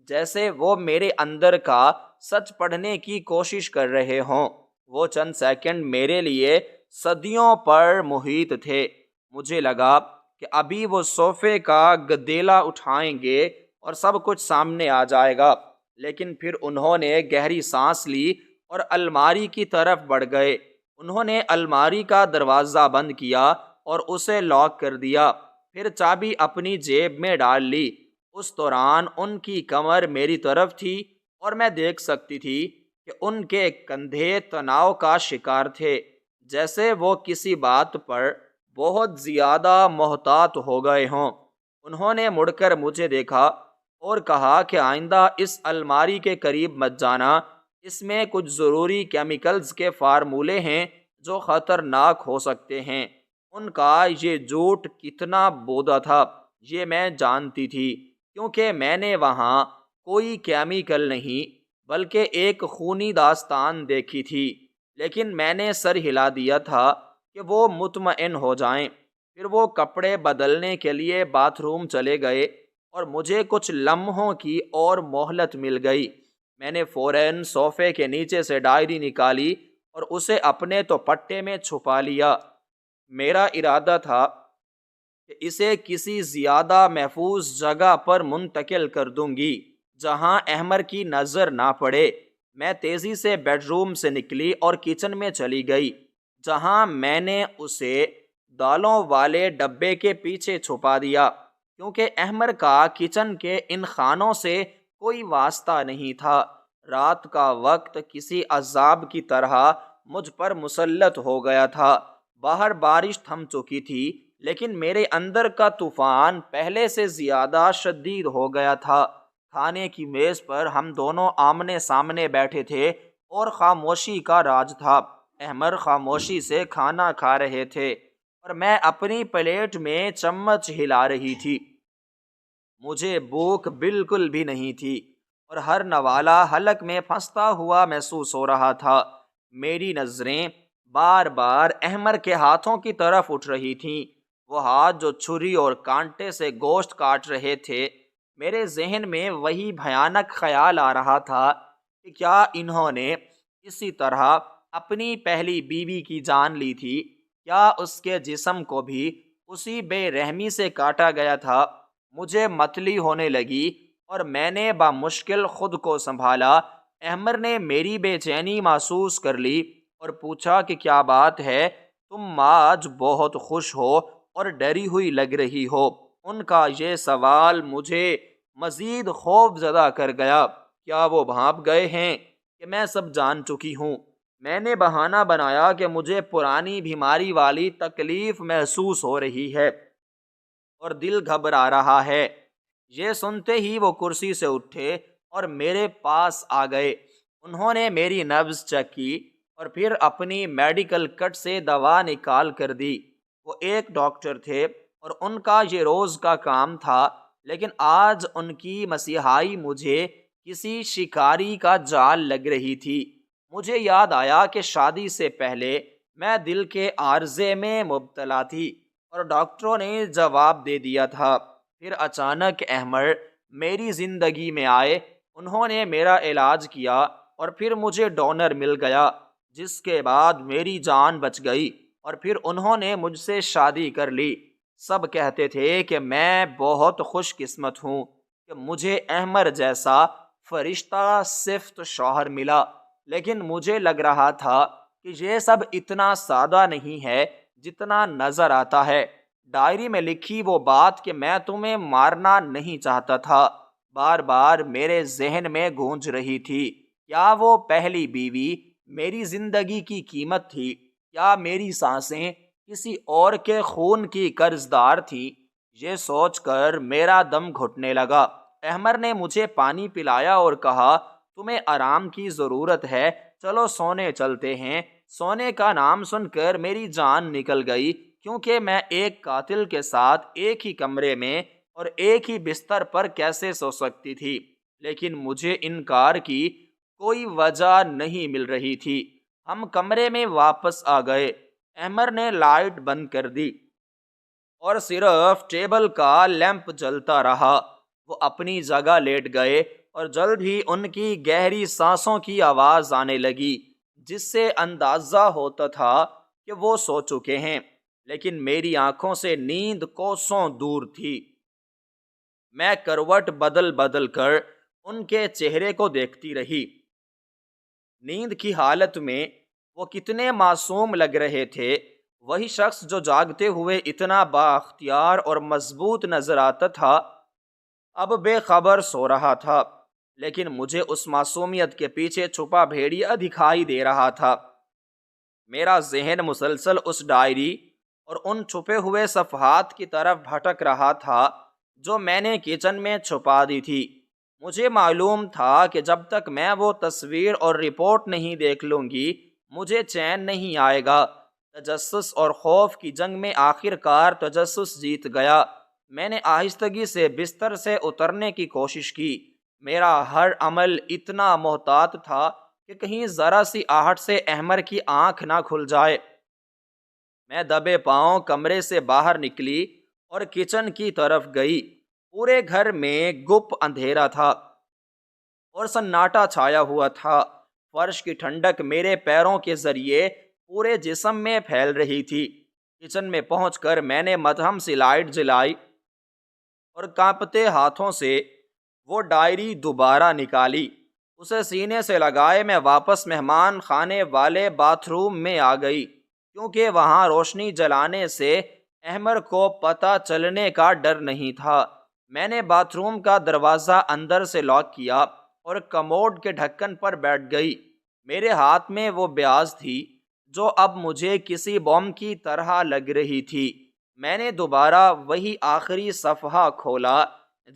جیسے وہ میرے اندر کا سچ پڑھنے کی کوشش کر رہے ہوں۔ وہ چند سیکنڈ میرے لیے صدیوں پر محیط تھے۔ مجھے لگا کہ ابھی وہ صوفے کا گدیلا اٹھائیں گے اور سب کچھ سامنے آ جائے گا، لیکن پھر انہوں نے گہری سانس لی اور الماری کی طرف بڑھ گئے۔ انہوں نے الماری کا دروازہ بند کیا اور اسے لاک کر دیا، پھر چابی اپنی جیب میں ڈال لی۔ اس دوران ان کی کمر میری طرف تھی اور میں دیکھ سکتی تھی کہ ان کے کندھے تناؤ کا شکار تھے، جیسے وہ کسی بات پر بہت زیادہ محتاط ہو گئے ہوں۔ انہوں نے مڑ کر مجھے دیکھا اور کہا کہ آئندہ اس الماری کے قریب مت جانا، اس میں کچھ ضروری کیمیکلز کے فارمولے ہیں جو خطرناک ہو سکتے ہیں۔ ان کا یہ جھوٹ کتنا بودا تھا یہ میں جانتی تھی، کیونکہ میں نے وہاں کوئی کیمیکل نہیں بلکہ ایک خونی داستان دیکھی تھی، لیکن میں نے سر ہلا دیا تھا کہ وہ مطمئن ہو جائیں۔ پھر وہ کپڑے بدلنے کے لیے باتھ روم چلے گئے اور مجھے کچھ لمحوں کی اور مہلت مل گئی۔ میں نے فوراً صوفے کے نیچے سے ڈائری نکالی اور اسے اپنے دوپٹے میں چھپا لیا۔ میرا ارادہ تھا کہ اسے کسی زیادہ محفوظ جگہ پر منتقل کر دوں گی جہاں احمر کی نظر نہ پڑے۔ میں تیزی سے بیڈ روم سے نکلی اور کچن میں چلی گئی، جہاں میں نے اسے دالوں والے ڈبے کے پیچھے چھپا دیا، کیونکہ احمر کا کچن کے ان خانوں سے کوئی واسطہ نہیں تھا۔ رات کا وقت کسی عذاب کی طرح مجھ پر مسلط ہو گیا تھا۔ باہر بارش تھم چکی تھی، لیکن میرے اندر کا طوفان پہلے سے زیادہ شدید ہو گیا تھا۔ کھانے کی میز پر ہم دونوں آمنے سامنے بیٹھے تھے اور خاموشی کا راج تھا۔ احمر خاموشی سے کھانا کھا رہے تھے اور میں اپنی پلیٹ میں چمچ ہلا رہی تھی۔ مجھے بھوک بالکل بھی نہیں تھی اور ہر نوالہ حلق میں پھنستا ہوا محسوس ہو رہا تھا۔ میری نظریں بار بار احمر کے ہاتھوں کی طرف اٹھ رہی تھیں، وہ ہاتھ جو چھری اور کانٹے سے گوشت کاٹ رہے تھے۔ میرے ذہن میں وہی بھیانک خیال آ رہا تھا کہ کیا انہوں نے اسی طرح اپنی پہلی بیوی کی جان لی تھی؟ کیا اس کے جسم کو بھی اسی بے رحمی سے کاٹا گیا تھا؟ مجھے متلی ہونے لگی اور میں نے بامشکل خود کو سنبھالا۔ احمر نے میری بے چینی محسوس کر لی اور پوچھا کہ کیا بات ہے، تم آج بہت خوش ہو اور ڈری ہوئی لگ رہی ہو۔ ان کا یہ سوال مجھے مزید خوف زدہ کر گیا۔ کیا وہ بھانپ گئے ہیں کہ میں سب جان چکی ہوں؟ میں نے بہانہ بنایا کہ مجھے پرانی بیماری والی تکلیف محسوس ہو رہی ہے اور دل گھبرا رہا ہے۔ یہ سنتے ہی وہ کرسی سے اٹھے اور میرے پاس آ گئے۔ انہوں نے میری نبض چیک کی اور پھر اپنی میڈیکل کٹ سے دوا نکال کر دی۔ وہ ایک ڈاکٹر تھے اور ان کا یہ روز کا کام تھا، لیکن آج ان کی مسیحائی مجھے کسی شکاری کا جال لگ رہی تھی۔ مجھے یاد آیا کہ شادی سے پہلے میں دل کے عارضے میں مبتلا تھی اور ڈاکٹروں نے جواب دے دیا تھا۔ پھر اچانک احمر میری زندگی میں آئے، انہوں نے میرا علاج کیا اور پھر مجھے ڈونر مل گیا، جس کے بعد میری جان بچ گئی اور پھر انہوں نے مجھ سے شادی کر لی۔ سب کہتے تھے کہ میں بہت خوش قسمت ہوں کہ مجھے احمر جیسا فرشتہ صفت شوہر ملا، لیکن مجھے لگ رہا تھا کہ یہ سب اتنا سادہ نہیں ہے جتنا نظر آتا ہے۔ ڈائری میں لکھی وہ بات کہ میں تمہیں مارنا نہیں چاہتا تھا بار بار میرے ذہن میں گونج رہی تھی۔ کیا وہ پہلی بیوی میری زندگی کی قیمت تھی؟ کیا میری سانسیں کسی اور کے خون کی قرض دار تھی؟ یہ سوچ کر میرا دم گھٹنے لگا۔ احمر نے مجھے پانی پلایا اور کہا، تمہیں آرام کی ضرورت ہے، چلو سونے چلتے ہیں۔ سونے کا نام سن کر میری جان نکل گئی، کیونکہ میں ایک قاتل کے ساتھ ایک ہی کمرے میں اور ایک ہی بستر پر کیسے سو سکتی تھی؟ لیکن مجھے انکار کی کوئی وجہ نہیں مل رہی تھی۔ ہم کمرے میں واپس آ گئے۔ احمر نے لائٹ بند کر دی اور صرف ٹیبل کا لیمپ جلتا رہا۔ وہ اپنی جگہ لیٹ گئے اور جلد ہی ان کی گہری سانسوں کی آواز آنے لگی، جس سے اندازہ ہوتا تھا کہ وہ سو چکے ہیں، لیکن میری آنکھوں سے نیند کوسوں دور تھی۔ میں کروٹ بدل بدل کر ان کے چہرے کو دیکھتی رہی۔ نیند کی حالت میں وہ کتنے معصوم لگ رہے تھے۔ وہی شخص جو جاگتے ہوئے اتنا بااختیار اور مضبوط نظر آتا تھا، اب بے خبر سو رہا تھا، لیکن مجھے اس معصومیت کے پیچھے چھپا بھیڑیا دکھائی دے رہا تھا۔ میرا ذہن مسلسل اس ڈائری اور ان چھپے ہوئے صفحات کی طرف بھٹک رہا تھا جو میں نے کچن میں چھپا دی تھی۔ مجھے معلوم تھا کہ جب تک میں وہ تصویر اور رپورٹ نہیں دیکھ لوں گی، مجھے چین نہیں آئے گا۔ تجسس اور خوف کی جنگ میں آخر کار تجسس جیت گیا۔ میں نے آہستگی سے بستر سے اترنے کی کوشش کی۔ میرا ہر عمل اتنا محتاط تھا کہ کہیں ذرا سی آہٹ سے احمر کی آنکھ نہ کھل جائے۔ میں دبے پاؤں کمرے سے باہر نکلی اور کچن کی طرف گئی۔ پورے گھر میں گپ اندھیرا تھا اور سناٹا چھایا ہوا تھا۔ فرش کی ٹھنڈک میرے پیروں کے ذریعے پورے جسم میں پھیل رہی تھی۔ کچن میں پہنچ کر میں نے مدھم سی لائٹ جلائی اور کانپتے ہاتھوں سے وہ ڈائری دوبارہ نکالی۔ اسے سینے سے لگائے میں واپس مہمان خانے والے باتھ روم میں آ گئی۔ کیونکہ وہاں روشنی جلانے سے احمر کو پتہ چلنے کا ڈر نہیں تھا۔ میں نے باتھ روم کا دروازہ اندر سے لاک کیا اور کموڈ کے ڈھکن پر بیٹھ گئی۔ میرے ہاتھ میں وہ بیاض تھی جو اب مجھے کسی بم کی طرح لگ رہی تھی۔ میں نے دوبارہ وہی آخری صفحہ کھولا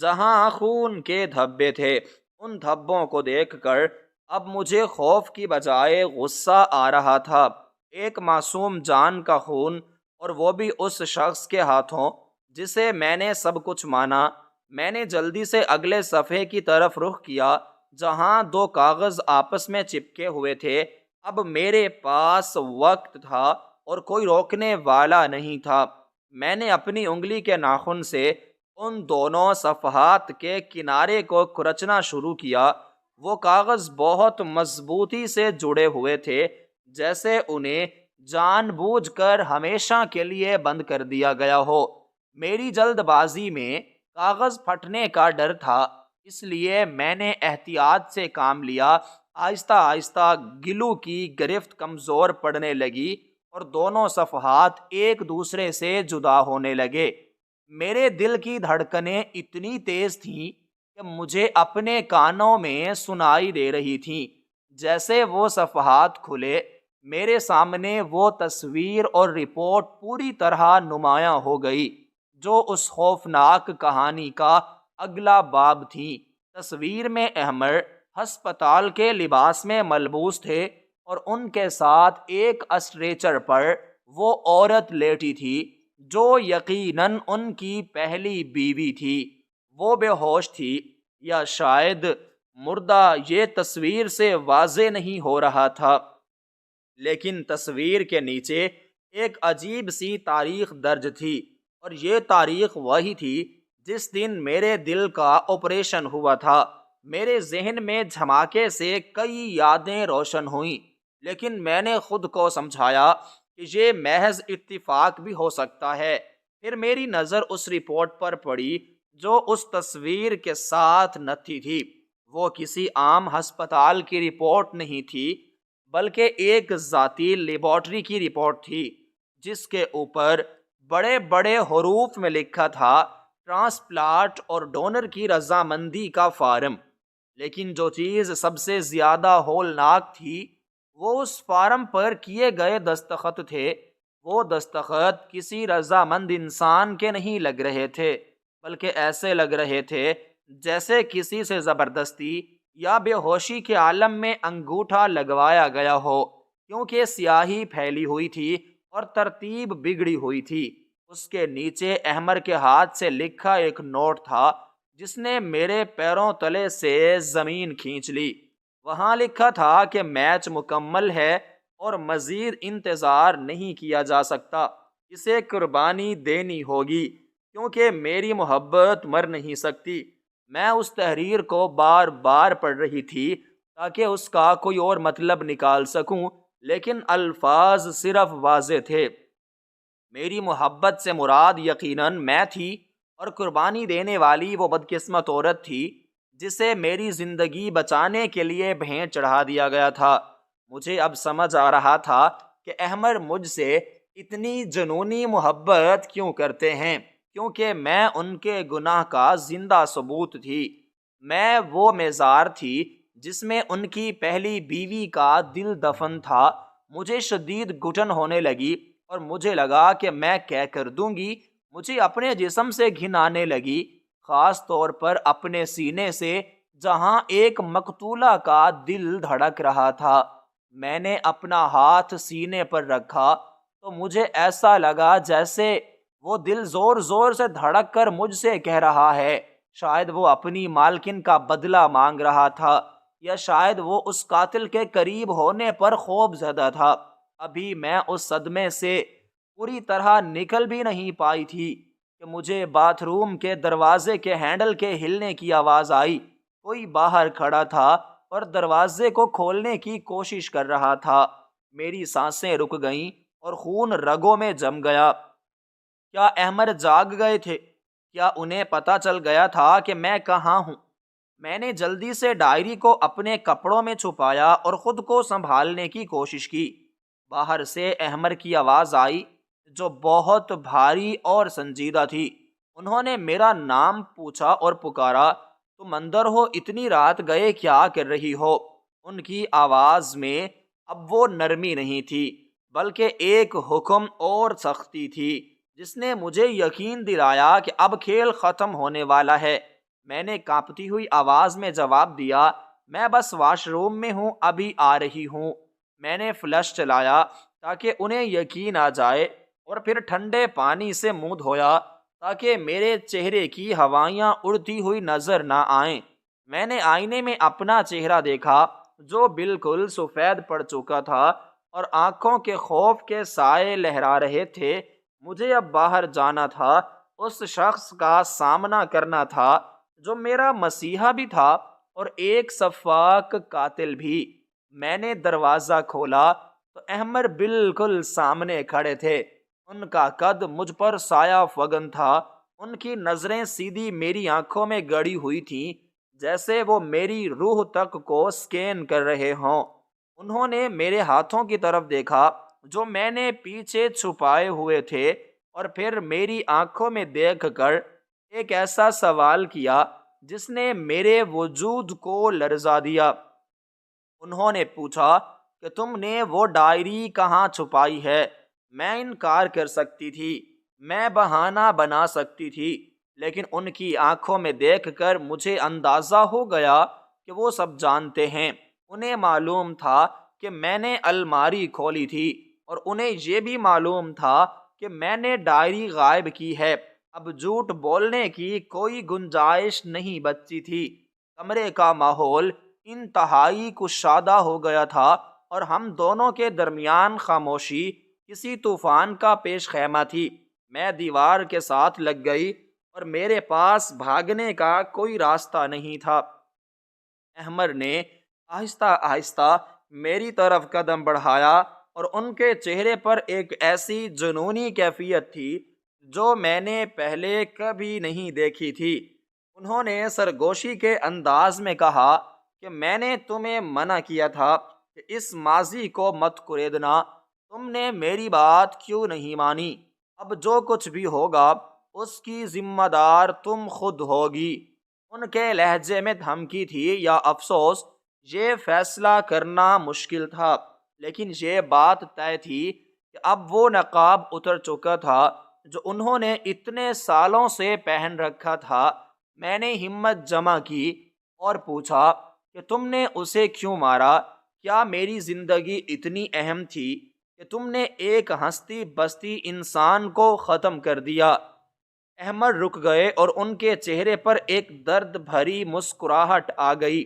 جہاں خون کے دھبے تھے۔ ان دھبوں کو دیکھ کر اب مجھے خوف کی بجائے غصہ آ رہا تھا۔ ایک معصوم جان کا خون، اور وہ بھی اس شخص کے ہاتھوں جسے میں نے سب کچھ مانا۔ میں نے جلدی سے اگلے صفحے کی طرف رخ کیا جہاں دو کاغذ آپس میں چپکے ہوئے تھے۔ اب میرے پاس وقت تھا اور کوئی روکنے والا نہیں تھا۔ میں نے اپنی انگلی کے ناخن سے ان دونوں صفحات کے کنارے کو کھرچنا شروع کیا۔ وہ کاغذ بہت مضبوطی سے جڑے ہوئے تھے، جیسے انہیں جان بوجھ کر ہمیشہ کے لیے بند کر دیا گیا ہو۔ میری جلد بازی میں کاغذ پھٹنے کا ڈر تھا، اس لیے میں نے احتیاط سے کام لیا۔ آہستہ آہستہ گلو کی گرفت کمزور پڑنے لگی اور دونوں صفحات ایک دوسرے سے جدا ہونے لگے۔ میرے دل کی دھڑکنیں اتنی تیز تھیں کہ مجھے اپنے کانوں میں سنائی دے رہی تھیں۔ جیسے وہ صفحات کھلے، میرے سامنے وہ تصویر اور رپورٹ پوری طرح نمایاں ہو گئی جو اس خوفناک کہانی کا اگلا باب تھی۔ تصویر میں احمر ہسپتال کے لباس میں ملبوس تھے اور ان کے ساتھ ایک اسٹریچر پر وہ عورت لیٹی تھی جو یقیناً ان کی پہلی بیوی تھی۔ وہ بے ہوش تھی یا شاید مردہ، یہ تصویر سے واضح نہیں ہو رہا تھا، لیکن تصویر کے نیچے ایک عجیب سی تاریخ درج تھی، اور یہ تاریخ وہی تھی جس دن میرے دل کا آپریشن ہوا تھا۔ میرے ذہن میں دھماکے سے کئی یادیں روشن ہوئیں، لیکن میں نے خود کو سمجھایا کہ یہ محض اتفاق بھی ہو سکتا ہے۔ پھر میری نظر اس رپورٹ پر پڑی جو اس تصویر کے ساتھ نتھی تھی۔ وہ کسی عام ہسپتال کی رپورٹ نہیں تھی، بلکہ ایک ذاتی لیبارٹری کی رپورٹ تھی، جس کے اوپر بڑے بڑے حروف میں لکھا تھا ٹرانسپلانٹ اور ڈونر کی رضامندی کا فارم۔ لیکن جو چیز سب سے زیادہ ہولناک تھی وہ اس فارم پر کیے گئے دستخط تھے۔ وہ دستخط کسی رضامند انسان کے نہیں لگ رہے تھے، بلکہ ایسے لگ رہے تھے جیسے کسی سے زبردستی یا بے ہوشی کے عالم میں انگوٹھا لگوایا گیا ہو، کیونکہ سیاہی پھیلی ہوئی تھی اور ترتیب بگڑی ہوئی تھی۔ اس کے نیچے احمر کے ہاتھ سے لکھا ایک نوٹ تھا جس نے میرے پیروں تلے سے زمین کھینچ لی۔ وہاں لکھا تھا کہ میچ مکمل ہے اور مزید انتظار نہیں کیا جا سکتا۔ اسے قربانی دینی ہوگی کیونکہ میری محبت مر نہیں سکتی۔ میں اس تحریر کو بار بار پڑھ رہی تھی تاکہ اس کا کوئی اور مطلب نکال سکوں، لیکن الفاظ صرف واضح تھے۔ میری محبت سے مراد یقیناً میں تھی، اور قربانی دینے والی وہ بدقسمت عورت تھی جسے میری زندگی بچانے کے لیے بھینٹ چڑھا دیا گیا تھا۔ مجھے اب سمجھ آ رہا تھا کہ احمر مجھ سے اتنی جنونی محبت کیوں کرتے ہیں، کیونکہ میں ان کے گناہ کا زندہ ثبوت تھی۔ میں وہ مزار تھی جس میں ان کی پہلی بیوی کا دل دفن تھا۔ مجھے شدید گھٹن ہونے لگی اور مجھے لگا کہ میں کیا کر دوں گی۔ مجھے اپنے جسم سے گھن آنے لگی، خاص طور پر اپنے سینے سے جہاں ایک مقتولہ کا دل دھڑک رہا تھا۔ میں نے اپنا ہاتھ سینے پر رکھا تو مجھے ایسا لگا جیسے وہ دل زور زور سے دھڑک کر مجھ سے کہہ رہا ہے۔ شاید وہ اپنی مالکن کا بدلہ مانگ رہا تھا، یا شاید وہ اس قاتل کے قریب ہونے پر خوف زدہ تھا۔ ابھی میں اس صدمے سے پوری طرح نکل بھی نہیں پائی تھی کہ مجھے باتھ روم کے دروازے کے ہینڈل کے ہلنے کی آواز آئی۔ کوئی باہر کھڑا تھا اور دروازے کو کھولنے کی کوشش کر رہا تھا۔ میری سانسیں رک گئیں اور خون رگوں میں جم گیا۔ کیا احمر جاگ گئے تھے؟ کیا انہیں پتہ چل گیا تھا کہ میں کہاں ہوں؟ میں نے جلدی سے ڈائری کو اپنے کپڑوں میں چھپایا اور خود کو سنبھالنے کی کوشش کی۔ باہر سے احمر کی آواز آئی جو بہت بھاری اور سنجیدہ تھی۔ انہوں نے میرا نام پوچھا اور پکارا، تم اندر ہو؟ اتنی رات گئے کیا کر رہی ہو؟ ان کی آواز میں اب وہ نرمی نہیں تھی بلکہ ایک حکم اور سختی تھی جس نے مجھے یقین دلایا کہ اب کھیل ختم ہونے والا ہے۔ میں نے کانپتی ہوئی آواز میں جواب دیا، میں بس واش روم میں ہوں، ابھی آ رہی ہوں۔ میں نے فلش چلایا تاکہ انہیں یقین آ جائے اور پھر ٹھنڈے پانی سے منہ دھویا تاکہ میرے چہرے کی ہوائیاں اڑتی ہوئی نظر نہ آئیں۔ میں نے آئینے میں اپنا چہرہ دیکھا جو بالکل سفید پڑ چکا تھا اور آنکھوں کے خوف کے سائے لہرا رہے تھے۔ مجھے اب باہر جانا تھا، اس شخص کا سامنا کرنا تھا جو میرا مسیحا بھی تھا اور ایک سفاک قاتل بھی۔ میں نے دروازہ کھولا تو احمر بالکل سامنے کھڑے تھے۔ ان کا قد مجھ پر سایہ فگن تھا، ان کی نظریں سیدھی میری آنکھوں میں گڑی ہوئی تھیں جیسے وہ میری روح تک کو سکین کر رہے ہوں۔ انہوں نے میرے ہاتھوں کی طرف دیکھا جو میں نے پیچھے چھپائے ہوئے تھے اور پھر میری آنکھوں میں دیکھ کر ایک ایسا سوال کیا جس نے میرے وجود کو لرزا دیا۔ انہوں نے پوچھا کہ تم نے وہ ڈائری کہاں چھپائی ہے؟ میں انکار کر سکتی تھی، میں بہانہ بنا سکتی تھی، لیکن ان کی آنکھوں میں دیکھ کر مجھے اندازہ ہو گیا کہ وہ سب جانتے ہیں۔ انہیں معلوم تھا کہ میں نے الماری کھولی تھی اور انہیں یہ بھی معلوم تھا کہ میں نے ڈائری غائب کی ہے۔ اب جھوٹ بولنے کی کوئی گنجائش نہیں بچی تھی۔ کمرے کا ماحول انتہائی کشادہ ہو گیا تھا اور ہم دونوں کے درمیان خاموشی کسی طوفان کا پیش خیمہ تھی۔ میں دیوار کے ساتھ لگ گئی اور میرے پاس بھاگنے کا کوئی راستہ نہیں تھا۔ احمر نے آہستہ آہستہ میری طرف قدم بڑھایا اور ان کے چہرے پر ایک ایسی جنونی کیفیت تھی جو میں نے پہلے کبھی نہیں دیکھی تھی۔ انہوں نے سرگوشی کے انداز میں کہا کہ میں نے تمہیں منع کیا تھا کہ اس ماضی کو مت کریدنا، تم نے میری بات کیوں نہیں مانی؟ اب جو کچھ بھی ہوگا اس کی ذمہ دار تم خود ہوگی۔ ان کے لہجے میں دھمکی تھی یا افسوس، یہ فیصلہ کرنا مشکل تھا، لیکن یہ بات طے تھی کہ اب وہ نقاب اتر چکا تھا جو انہوں نے اتنے سالوں سے پہن رکھا تھا۔ میں نے ہمت جمع کی اور پوچھا کہ تم نے اسے کیوں مارا؟ کیا میری زندگی اتنی اہم تھی کہ تم نے ایک ہستی بستی انسان کو ختم کر دیا؟ احمد رک گئے اور ان کے چہرے پر ایک درد بھری مسکراہٹ آ گئی۔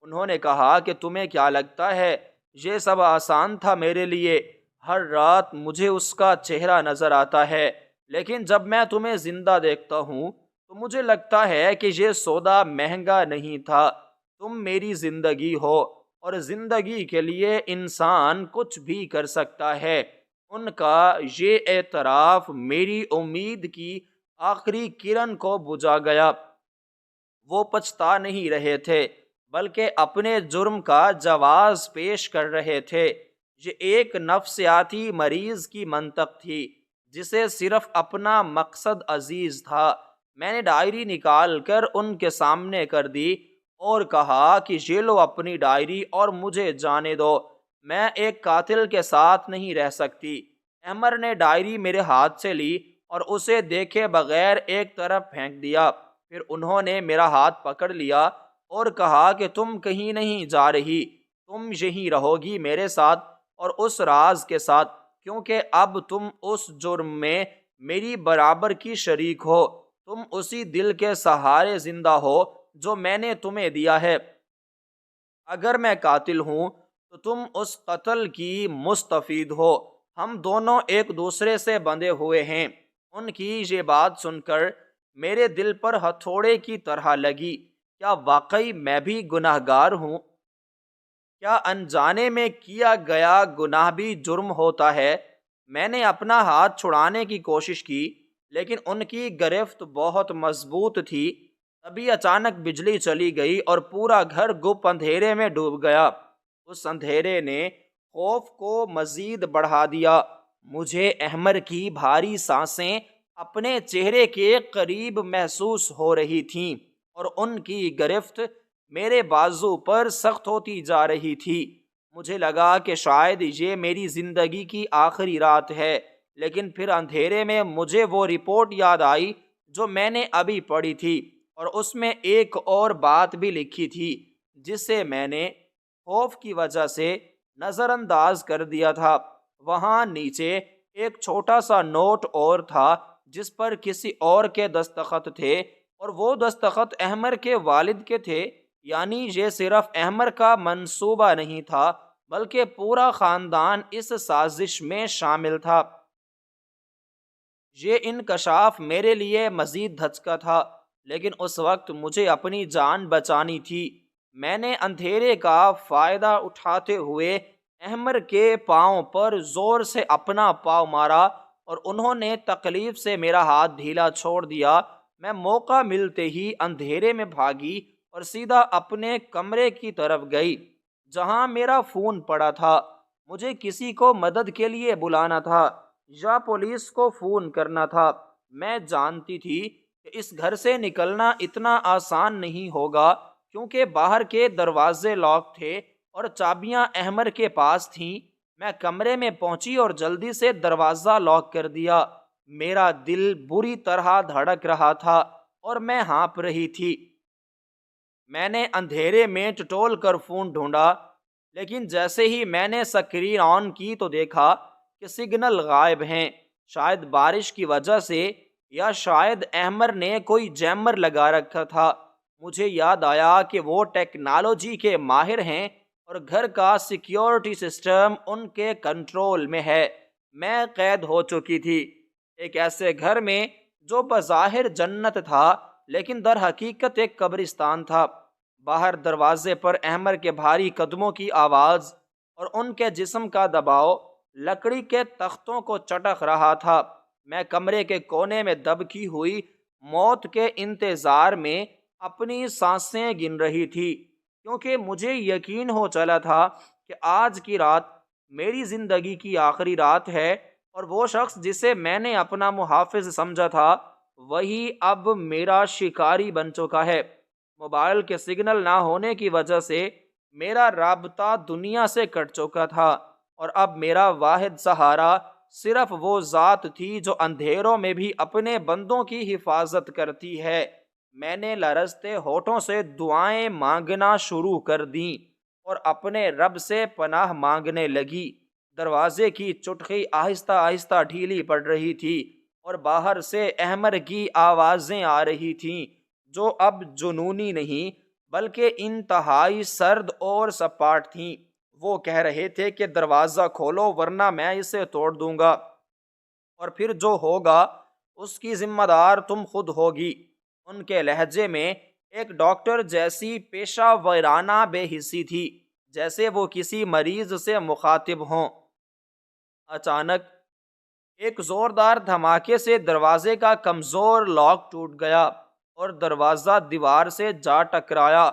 انہوں نے کہا کہ تمہیں کیا لگتا ہے یہ سب آسان تھا میرے لیے؟ ہر رات مجھے اس کا چہرہ نظر آتا ہے، لیکن جب میں تمہیں زندہ دیکھتا ہوں تو مجھے لگتا ہے کہ یہ سودا مہنگا نہیں تھا۔ تم میری زندگی ہو اور زندگی کے لیے انسان کچھ بھی کر سکتا ہے۔ ان کا یہ اعتراف میری امید کی آخری کرن کو بجھا گیا۔ وہ پچھتا نہیں رہے تھے بلکہ اپنے جرم کا جواز پیش کر رہے تھے۔ یہ ایک نفسیاتی مریض کی منطق تھی جسے صرف اپنا مقصد عزیز تھا۔ میں نے ڈائری نکال کر ان کے سامنے کر دی اور کہا کہ یہ لو اپنی ڈائری اور مجھے جانے دو، میں ایک قاتل کے ساتھ نہیں رہ سکتی۔ احمر نے ڈائری میرے ہاتھ سے لی اور اسے دیکھے بغیر ایک طرف پھینک دیا۔ پھر انہوں نے میرا ہاتھ پکڑ لیا اور کہا کہ تم کہیں نہیں جا رہی، تم یہیں رہو گی میرے ساتھ اور اس راز کے ساتھ، کیونکہ اب تم اس جرم میں میری برابر کی شریک ہو۔ تم اسی دل کے سہارے زندہ ہو جو میں نے تمہیں دیا ہے۔ اگر میں قاتل ہوں تو تم اس قتل کی مستفید ہو۔ ہم دونوں ایک دوسرے سے بندھے ہوئے ہیں۔ ان کی یہ بات سن کر میرے دل پر ہتھوڑے کی طرح لگی۔ کیا واقعی میں بھی گناہ گار ہوں؟ کیا انجانے میں کیا گیا گناہ بھی جرم ہوتا ہے؟ میں نے اپنا ہاتھ چھڑانے کی کوشش کی لیکن ان کی گرفت بہت مضبوط تھی۔ تبھی اچانک بجلی چلی گئی اور پورا گھر گپ اندھیرے میں ڈوب گیا۔ اس اندھیرے نے خوف کو مزید بڑھا دیا۔ مجھے احمر کی بھاری سانسیں اپنے چہرے کے قریب محسوس ہو رہی تھیں اور ان کی گرفت میرے بازو پر سخت ہوتی جا رہی تھی۔ مجھے لگا کہ شاید یہ میری زندگی کی آخری رات ہے، لیکن پھر اندھیرے میں مجھے وہ رپورٹ یاد آئی جو میں نے ابھی پڑھی تھی، اور اس میں ایک اور بات بھی لکھی تھی جسے میں نے خوف کی وجہ سے نظر انداز کر دیا تھا۔ وہاں نیچے ایک چھوٹا سا نوٹ اور تھا جس پر کسی اور کے دستخط تھے، اور وہ دستخط احمر کے والد کے تھے۔ یعنی یہ صرف احمر کا منصوبہ نہیں تھا، بلکہ پورا خاندان اس سازش میں شامل تھا۔ یہ انکشاف میرے لیے مزید دھچکا تھا، لیکن اس وقت مجھے اپنی جان بچانی تھی۔ میں نے اندھیرے کا فائدہ اٹھاتے ہوئے احمر کے پاؤں پر زور سے اپنا پاؤں مارا، اور انہوں نے تکلیف سے میرا ہاتھ ڈھیلا چھوڑ دیا۔ میں موقع ملتے ہی اندھیرے میں بھاگی اور سیدھا اپنے کمرے کی طرف گئی جہاں میرا فون پڑا تھا۔ مجھے کسی کو مدد کے لیے بلانا تھا یا پولیس کو فون کرنا تھا۔ میں جانتی تھی کہ اس گھر سے نکلنا اتنا آسان نہیں ہوگا، کیونکہ باہر کے دروازے لاک تھے اور چابیاں احمر کے پاس تھیں۔ میں کمرے میں پہنچی اور جلدی سے دروازہ لاک کر دیا۔ میرا دل بری طرح دھڑک رہا تھا اور میں ہانپ رہی تھی۔ میں نے اندھیرے میں ٹٹول کر فون ڈھونڈا، لیکن جیسے ہی میں نے سکرین آن کی تو دیکھا کہ سگنل غائب ہیں۔ شاید بارش کی وجہ سے، یا شاید احمر نے کوئی جیمر لگا رکھا تھا۔ مجھے یاد آیا کہ وہ ٹیکنالوجی کے ماہر ہیں اور گھر کا سیکیورٹی سسٹم ان کے کنٹرول میں ہے۔ میں قید ہو چکی تھی، ایک ایسے گھر میں جو بظاہر جنت تھا لیکن در حقیقت ایک قبرستان تھا۔ باہر دروازے پر احمر کے بھاری قدموں کی آواز اور ان کے جسم کا دباؤ لکڑی کے تختوں کو چٹک رہا تھا۔ میں کمرے کے کونے میں دبکی ہوئی موت کے انتظار میں اپنی سانسیں گن رہی تھی، کیونکہ مجھے یقین ہو چلا تھا کہ آج کی رات میری زندگی کی آخری رات ہے، اور وہ شخص جسے میں نے اپنا محافظ سمجھا تھا وہی اب میرا شکاری بن چکا ہے۔ موبائل کے سگنل نہ ہونے کی وجہ سے میرا رابطہ دنیا سے کٹ چکا تھا، اور اب میرا واحد سہارا صرف وہ ذات تھی جو اندھیروں میں بھی اپنے بندوں کی حفاظت کرتی ہے۔ میں نے لرزتے ہونٹوں سے دعائیں مانگنا شروع کر دیں اور اپنے رب سے پناہ مانگنے لگی۔ دروازے کی چٹکی آہستہ آہستہ ڈھیلی پڑ رہی تھی اور باہر سے احمر کی آوازیں آ رہی تھیں جو اب جنونی نہیں بلکہ انتہائی سرد اور سپاٹ تھیں۔ وہ کہہ رہے تھے کہ دروازہ کھولو ورنہ میں اسے توڑ دوں گا، اور پھر جو ہوگا اس کی ذمہ دار تم خود ہوگی۔ ان کے لہجے میں ایک ڈاکٹر جیسی پیشہ ورانہ بے حسی تھی، جیسے وہ کسی مریض سے مخاطب ہوں۔ اچانک ایک زوردار دھماکے سے دروازے کا کمزور لاک ٹوٹ گیا اور دروازہ دیوار سے جا ٹکرایا۔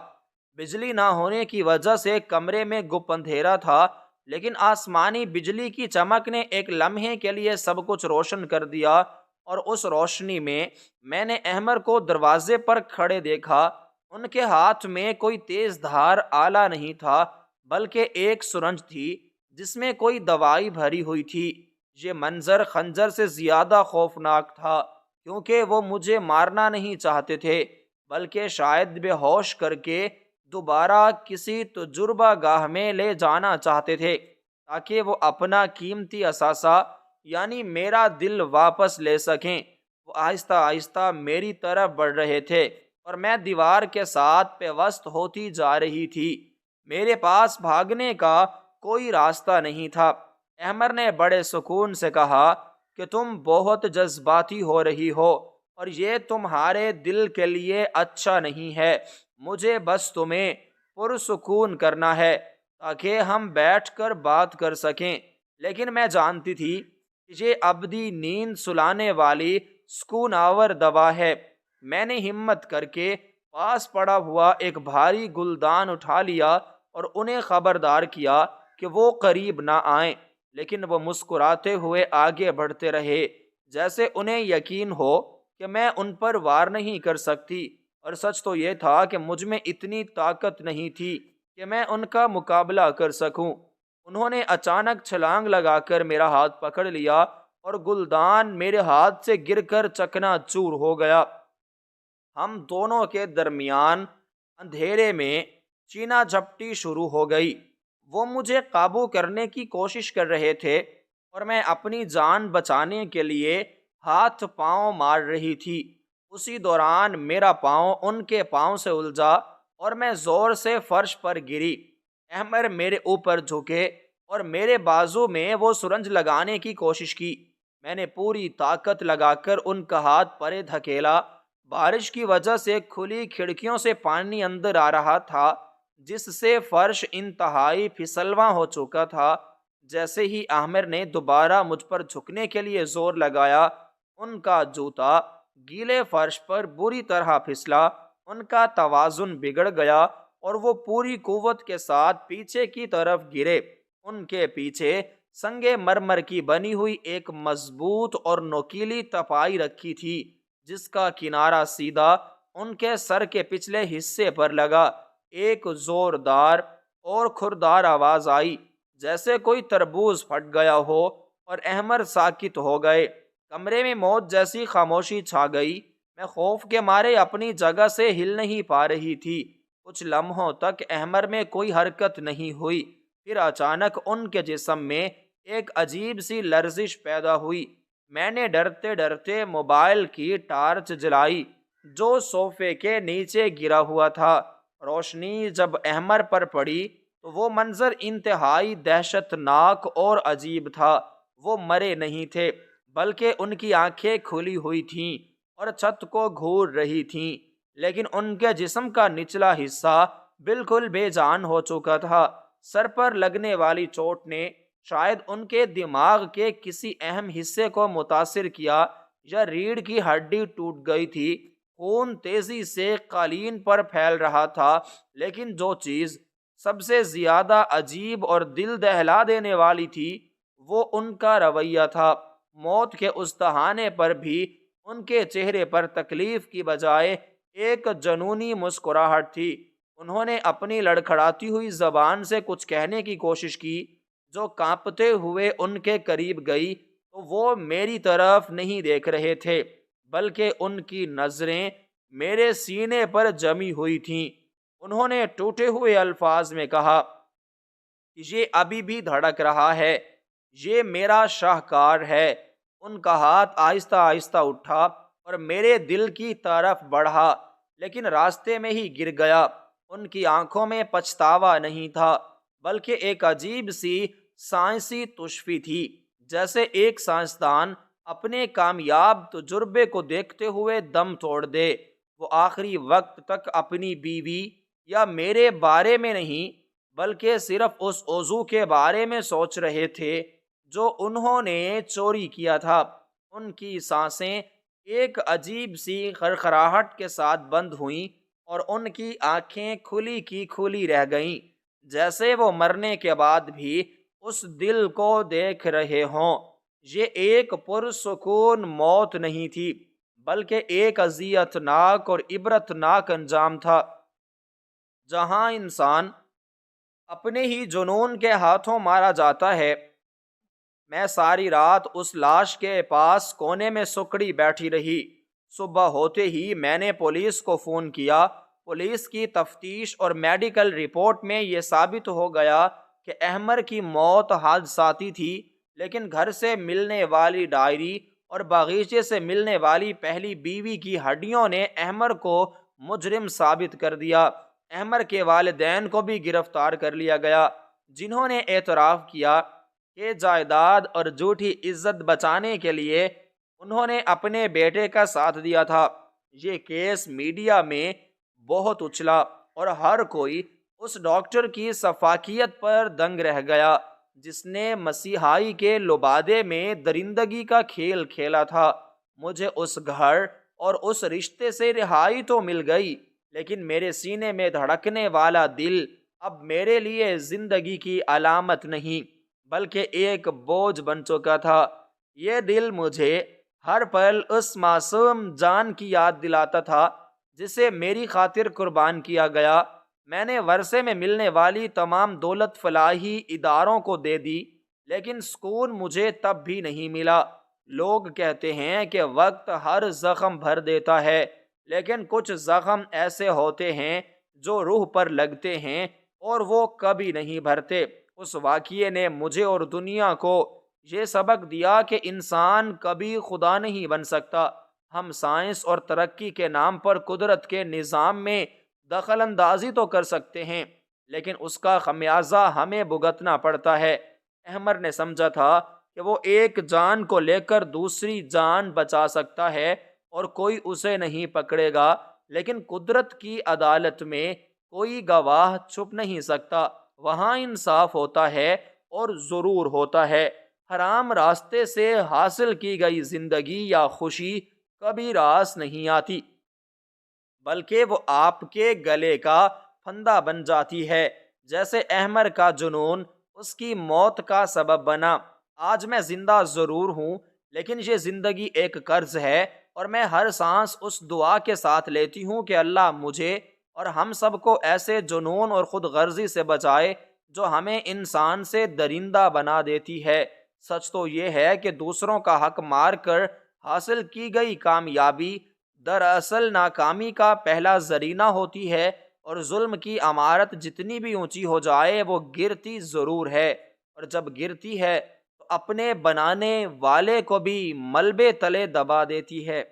بجلی نہ ہونے کی وجہ سے کمرے میں گپ اندھیرا تھا، لیکن آسمانی بجلی کی چمک نے ایک لمحے کے لیے سب کچھ روشن کر دیا، اور اس روشنی میں میں نے احمر کو دروازے پر کھڑے دیکھا۔ ان کے ہاتھ میں کوئی تیز دھار آلہ نہیں تھا، بلکہ ایک سرنج تھی جس میں کوئی دوائی بھری ہوئی تھی۔ یہ منظر خنجر سے زیادہ خوفناک تھا، کیونکہ وہ مجھے مارنا نہیں چاہتے تھے، بلکہ شاید بے ہوش کر کے دوبارہ کسی تجربہ گاہ میں لے جانا چاہتے تھے تاکہ وہ اپنا قیمتی اثاثہ یعنی میرا دل واپس لے سکیں۔ وہ آہستہ آہستہ میری طرف بڑھ رہے تھے اور میں دیوار کے ساتھ پیوست ہوتی جا رہی تھی۔ میرے پاس بھاگنے کا کوئی راستہ نہیں تھا۔ احمر نے بڑے سکون سے کہا کہ تم بہت جذباتی ہو رہی ہو اور یہ تمہارے دل کے لیے اچھا نہیں ہے۔ مجھے بس تمہیں پرسکون کرنا ہے تاکہ ہم بیٹھ کر بات کر سکیں، لیکن میں جانتی تھی کہ یہ ابدی نیند سلانے والی سکون آور دوا ہے۔ میں نے ہمت کر کے پاس پڑا ہوا ایک بھاری گلدان اٹھا لیا اور انہیں خبردار کیا کہ وہ قریب نہ آئیں، لیکن وہ مسکراتے ہوئے آگے بڑھتے رہے، جیسے انہیں یقین ہو کہ میں ان پر وار نہیں کر سکتی، اور سچ تو یہ تھا کہ مجھ میں اتنی طاقت نہیں تھی کہ میں ان کا مقابلہ کر سکوں۔ انہوں نے اچانک چھلانگ لگا کر میرا ہاتھ پکڑ لیا اور گلدان میرے ہاتھ سے گر کر چکنا چور ہو گیا۔ ہم دونوں کے درمیان اندھیرے میں چینا جھپٹی شروع ہو گئی۔ وہ مجھے قابو کرنے کی کوشش کر رہے تھے اور میں اپنی جان بچانے کے لیے ہاتھ پاؤں مار رہی تھی۔ اسی دوران میرا پاؤں ان کے پاؤں سے الجھا اور میں زور سے فرش پر گری۔ احمر میرے اوپر جھکے اور میرے بازو میں وہ سرنج لگانے کی کوشش کی۔ میں نے پوری طاقت لگا کر ان کا ہاتھ پرے دھکیلا۔ بارش کی وجہ سے کھلی کھڑکیوں سے پانی اندر آ رہا تھا، جس سے فرش انتہائی پھسلواں ہو چکا تھا۔ جیسے ہی احمر نے دوبارہ مجھ پر جھکنے کے لیے زور لگایا، ان کا جوتا گیلے فرش پر بری طرح پھسلا، ان کا توازن بگڑ گیا اور وہ پوری قوت کے ساتھ پیچھے کی طرف گرے۔ ان کے پیچھے سنگ مرمر کی بنی ہوئی ایک مضبوط اور نوکیلی تپائی رکھی تھی، جس کا کنارہ سیدھا ان کے سر کے پچھلے حصے پر لگا۔ ایک زوردار اور کھردار آواز آئی، جیسے کوئی تربوز پھٹ گیا ہو، اور احمر ساکت ہو گئے۔ کمرے میں موت جیسی خاموشی چھا گئی۔ میں خوف کے مارے اپنی جگہ سے ہل نہیں پا رہی تھی۔ کچھ لمحوں تک احمر میں کوئی حرکت نہیں ہوئی، پھر اچانک ان کے جسم میں ایک عجیب سی لرزش پیدا ہوئی۔ میں نے ڈرتے ڈرتے موبائل کی ٹارچ جلائی جو صوفے کے نیچے گرا ہوا تھا۔ روشنی جب احمر پر پڑی تو وہ منظر انتہائی دہشت ناک اور عجیب تھا۔ وہ مرے نہیں تھے، بلکہ ان کی آنکھیں کھلی ہوئی تھیں اور چھت کو گھور رہی تھیں، لیکن ان کے جسم کا نچلا حصہ بالکل بے جان ہو چکا تھا۔ سر پر لگنے والی چوٹ نے شاید ان کے دماغ کے کسی اہم حصے کو متاثر کیا، یا ریڑھ کی ہڈی ٹوٹ گئی تھی۔ خون تیزی سے قالین پر پھیل رہا تھا، لیکن جو چیز سب سے زیادہ عجیب اور دل دہلا دینے والی تھی وہ ان کا رویہ تھا۔ موت کے اس دہانے پر بھی ان کے چہرے پر تکلیف کی بجائے ایک جنونی مسکراہٹ تھی۔ انہوں نے اپنی لڑکھڑاتی ہوئی زبان سے کچھ کہنے کی کوشش کی جو کانپتے ہوئے ان کے قریب گئی، تو وہ میری طرف نہیں دیکھ رہے تھے، بلکہ ان کی نظریں میرے سینے پر جمی ہوئی تھیں۔ انہوں نے ٹوٹے ہوئے الفاظ میں کہا، یہ ابھی بھی دھڑک رہا ہے، یہ میرا شاہکار ہے۔ ان کا ہاتھ آہستہ آہستہ اٹھا اور میرے دل کی طرف بڑھا، لیکن راستے میں ہی گر گیا۔ ان کی آنکھوں میں پچھتاوا نہیں تھا، بلکہ ایک عجیب سی سائنسی تشفی تھی، جیسے ایک سائنسدان اپنے کامیاب تجربے کو دیکھتے ہوئے دم توڑ دے۔ وہ آخری وقت تک اپنی بیوی یا میرے بارے میں نہیں، بلکہ صرف اس عضو کے بارے میں سوچ رہے تھے جو انہوں نے چوری کیا تھا۔ ان کی سانسیں ایک عجیب سی خرخراہٹ کے ساتھ بند ہوئیں اور ان کی آنکھیں کھلی کی کھلی رہ گئیں، جیسے وہ مرنے کے بعد بھی اس دل کو دیکھ رہے ہوں۔ یہ ایک پرسکون موت نہیں تھی، بلکہ ایک اذیت ناک اور عبرت ناک انجام تھا، جہاں انسان اپنے ہی جنون کے ہاتھوں مارا جاتا ہے۔ میں ساری رات اس لاش کے پاس کونے میں سکڑی بیٹھی رہی۔ صبح ہوتے ہی میں نے پولیس کو فون کیا۔ پولیس کی تفتیش اور میڈیکل رپورٹ میں یہ ثابت ہو گیا کہ احمر کی موت حادثاتی تھی، لیکن گھر سے ملنے والی ڈائری اور باغیچے سے ملنے والی پہلی بیوی کی ہڈیوں نے احمر کو مجرم ثابت کر دیا۔ احمر کے والدین کو بھی گرفتار کر لیا گیا، جنہوں نے اعتراف کیا کہ جائیداد اور جھوٹی عزت بچانے کے لیے انہوں نے اپنے بیٹے کا ساتھ دیا تھا۔ یہ کیس میڈیا میں بہت اچھلا اور ہر کوئی اس ڈاکٹر کی شفافیت پر دنگ رہ گیا جس نے مسیحائی کے لبادے میں درندگی کا کھیل کھیلا تھا۔ مجھے اس گھر اور اس رشتے سے رہائی تو مل گئی، لیکن میرے سینے میں دھڑکنے والا دل اب میرے لیے زندگی کی علامت نہیں بلکہ ایک بوجھ بن چکا تھا۔ یہ دل مجھے ہر پل اس معصوم جان کی یاد دلاتا تھا جسے میری خاطر قربان کیا گیا۔ میں نے ورثے میں ملنے والی تمام دولت فلاحی اداروں کو دے دی، لیکن سکون مجھے تب بھی نہیں ملا۔ لوگ کہتے ہیں کہ وقت ہر زخم بھر دیتا ہے، لیکن کچھ زخم ایسے ہوتے ہیں جو روح پر لگتے ہیں اور وہ کبھی نہیں بھرتے۔ اس واقعے نے مجھے اور دنیا کو یہ سبق دیا کہ انسان کبھی خدا نہیں بن سکتا۔ ہم سائنس اور ترقی کے نام پر قدرت کے نظام میں دخل اندازی تو کر سکتے ہیں، لیکن اس کا خمیازہ ہمیں بھگتنا پڑتا ہے۔ احمر نے سمجھا تھا کہ وہ ایک جان کو لے کر دوسری جان بچا سکتا ہے اور کوئی اسے نہیں پکڑے گا، لیکن قدرت کی عدالت میں کوئی گواہ چھپ نہیں سکتا۔ وہاں انصاف ہوتا ہے اور ضرور ہوتا ہے۔ حرام راستے سے حاصل کی گئی زندگی یا خوشی کبھی راس نہیں آتی، بلکہ وہ آپ کے گلے کا پھندا بن جاتی ہے، جیسے احمر کا جنون اس کی موت کا سبب بنا۔ آج میں زندہ ضرور ہوں، لیکن یہ زندگی ایک قرض ہے، اور میں ہر سانس اس دعا کے ساتھ لیتی ہوں کہ اللہ مجھے اور ہم سب کو ایسے جنون اور خود غرضی سے بچائے جو ہمیں انسان سے درندہ بنا دیتی ہے۔ سچ تو یہ ہے کہ دوسروں کا حق مار کر حاصل کی گئی کامیابی دراصل ناکامی کا پہلا ذرینہ ہوتی ہے، اور ظلم کی عمارت جتنی بھی اونچی ہو جائے وہ گرتی ضرور ہے، اور جب گرتی ہے تو اپنے بنانے والے کو بھی ملبے تلے دبا دیتی ہے۔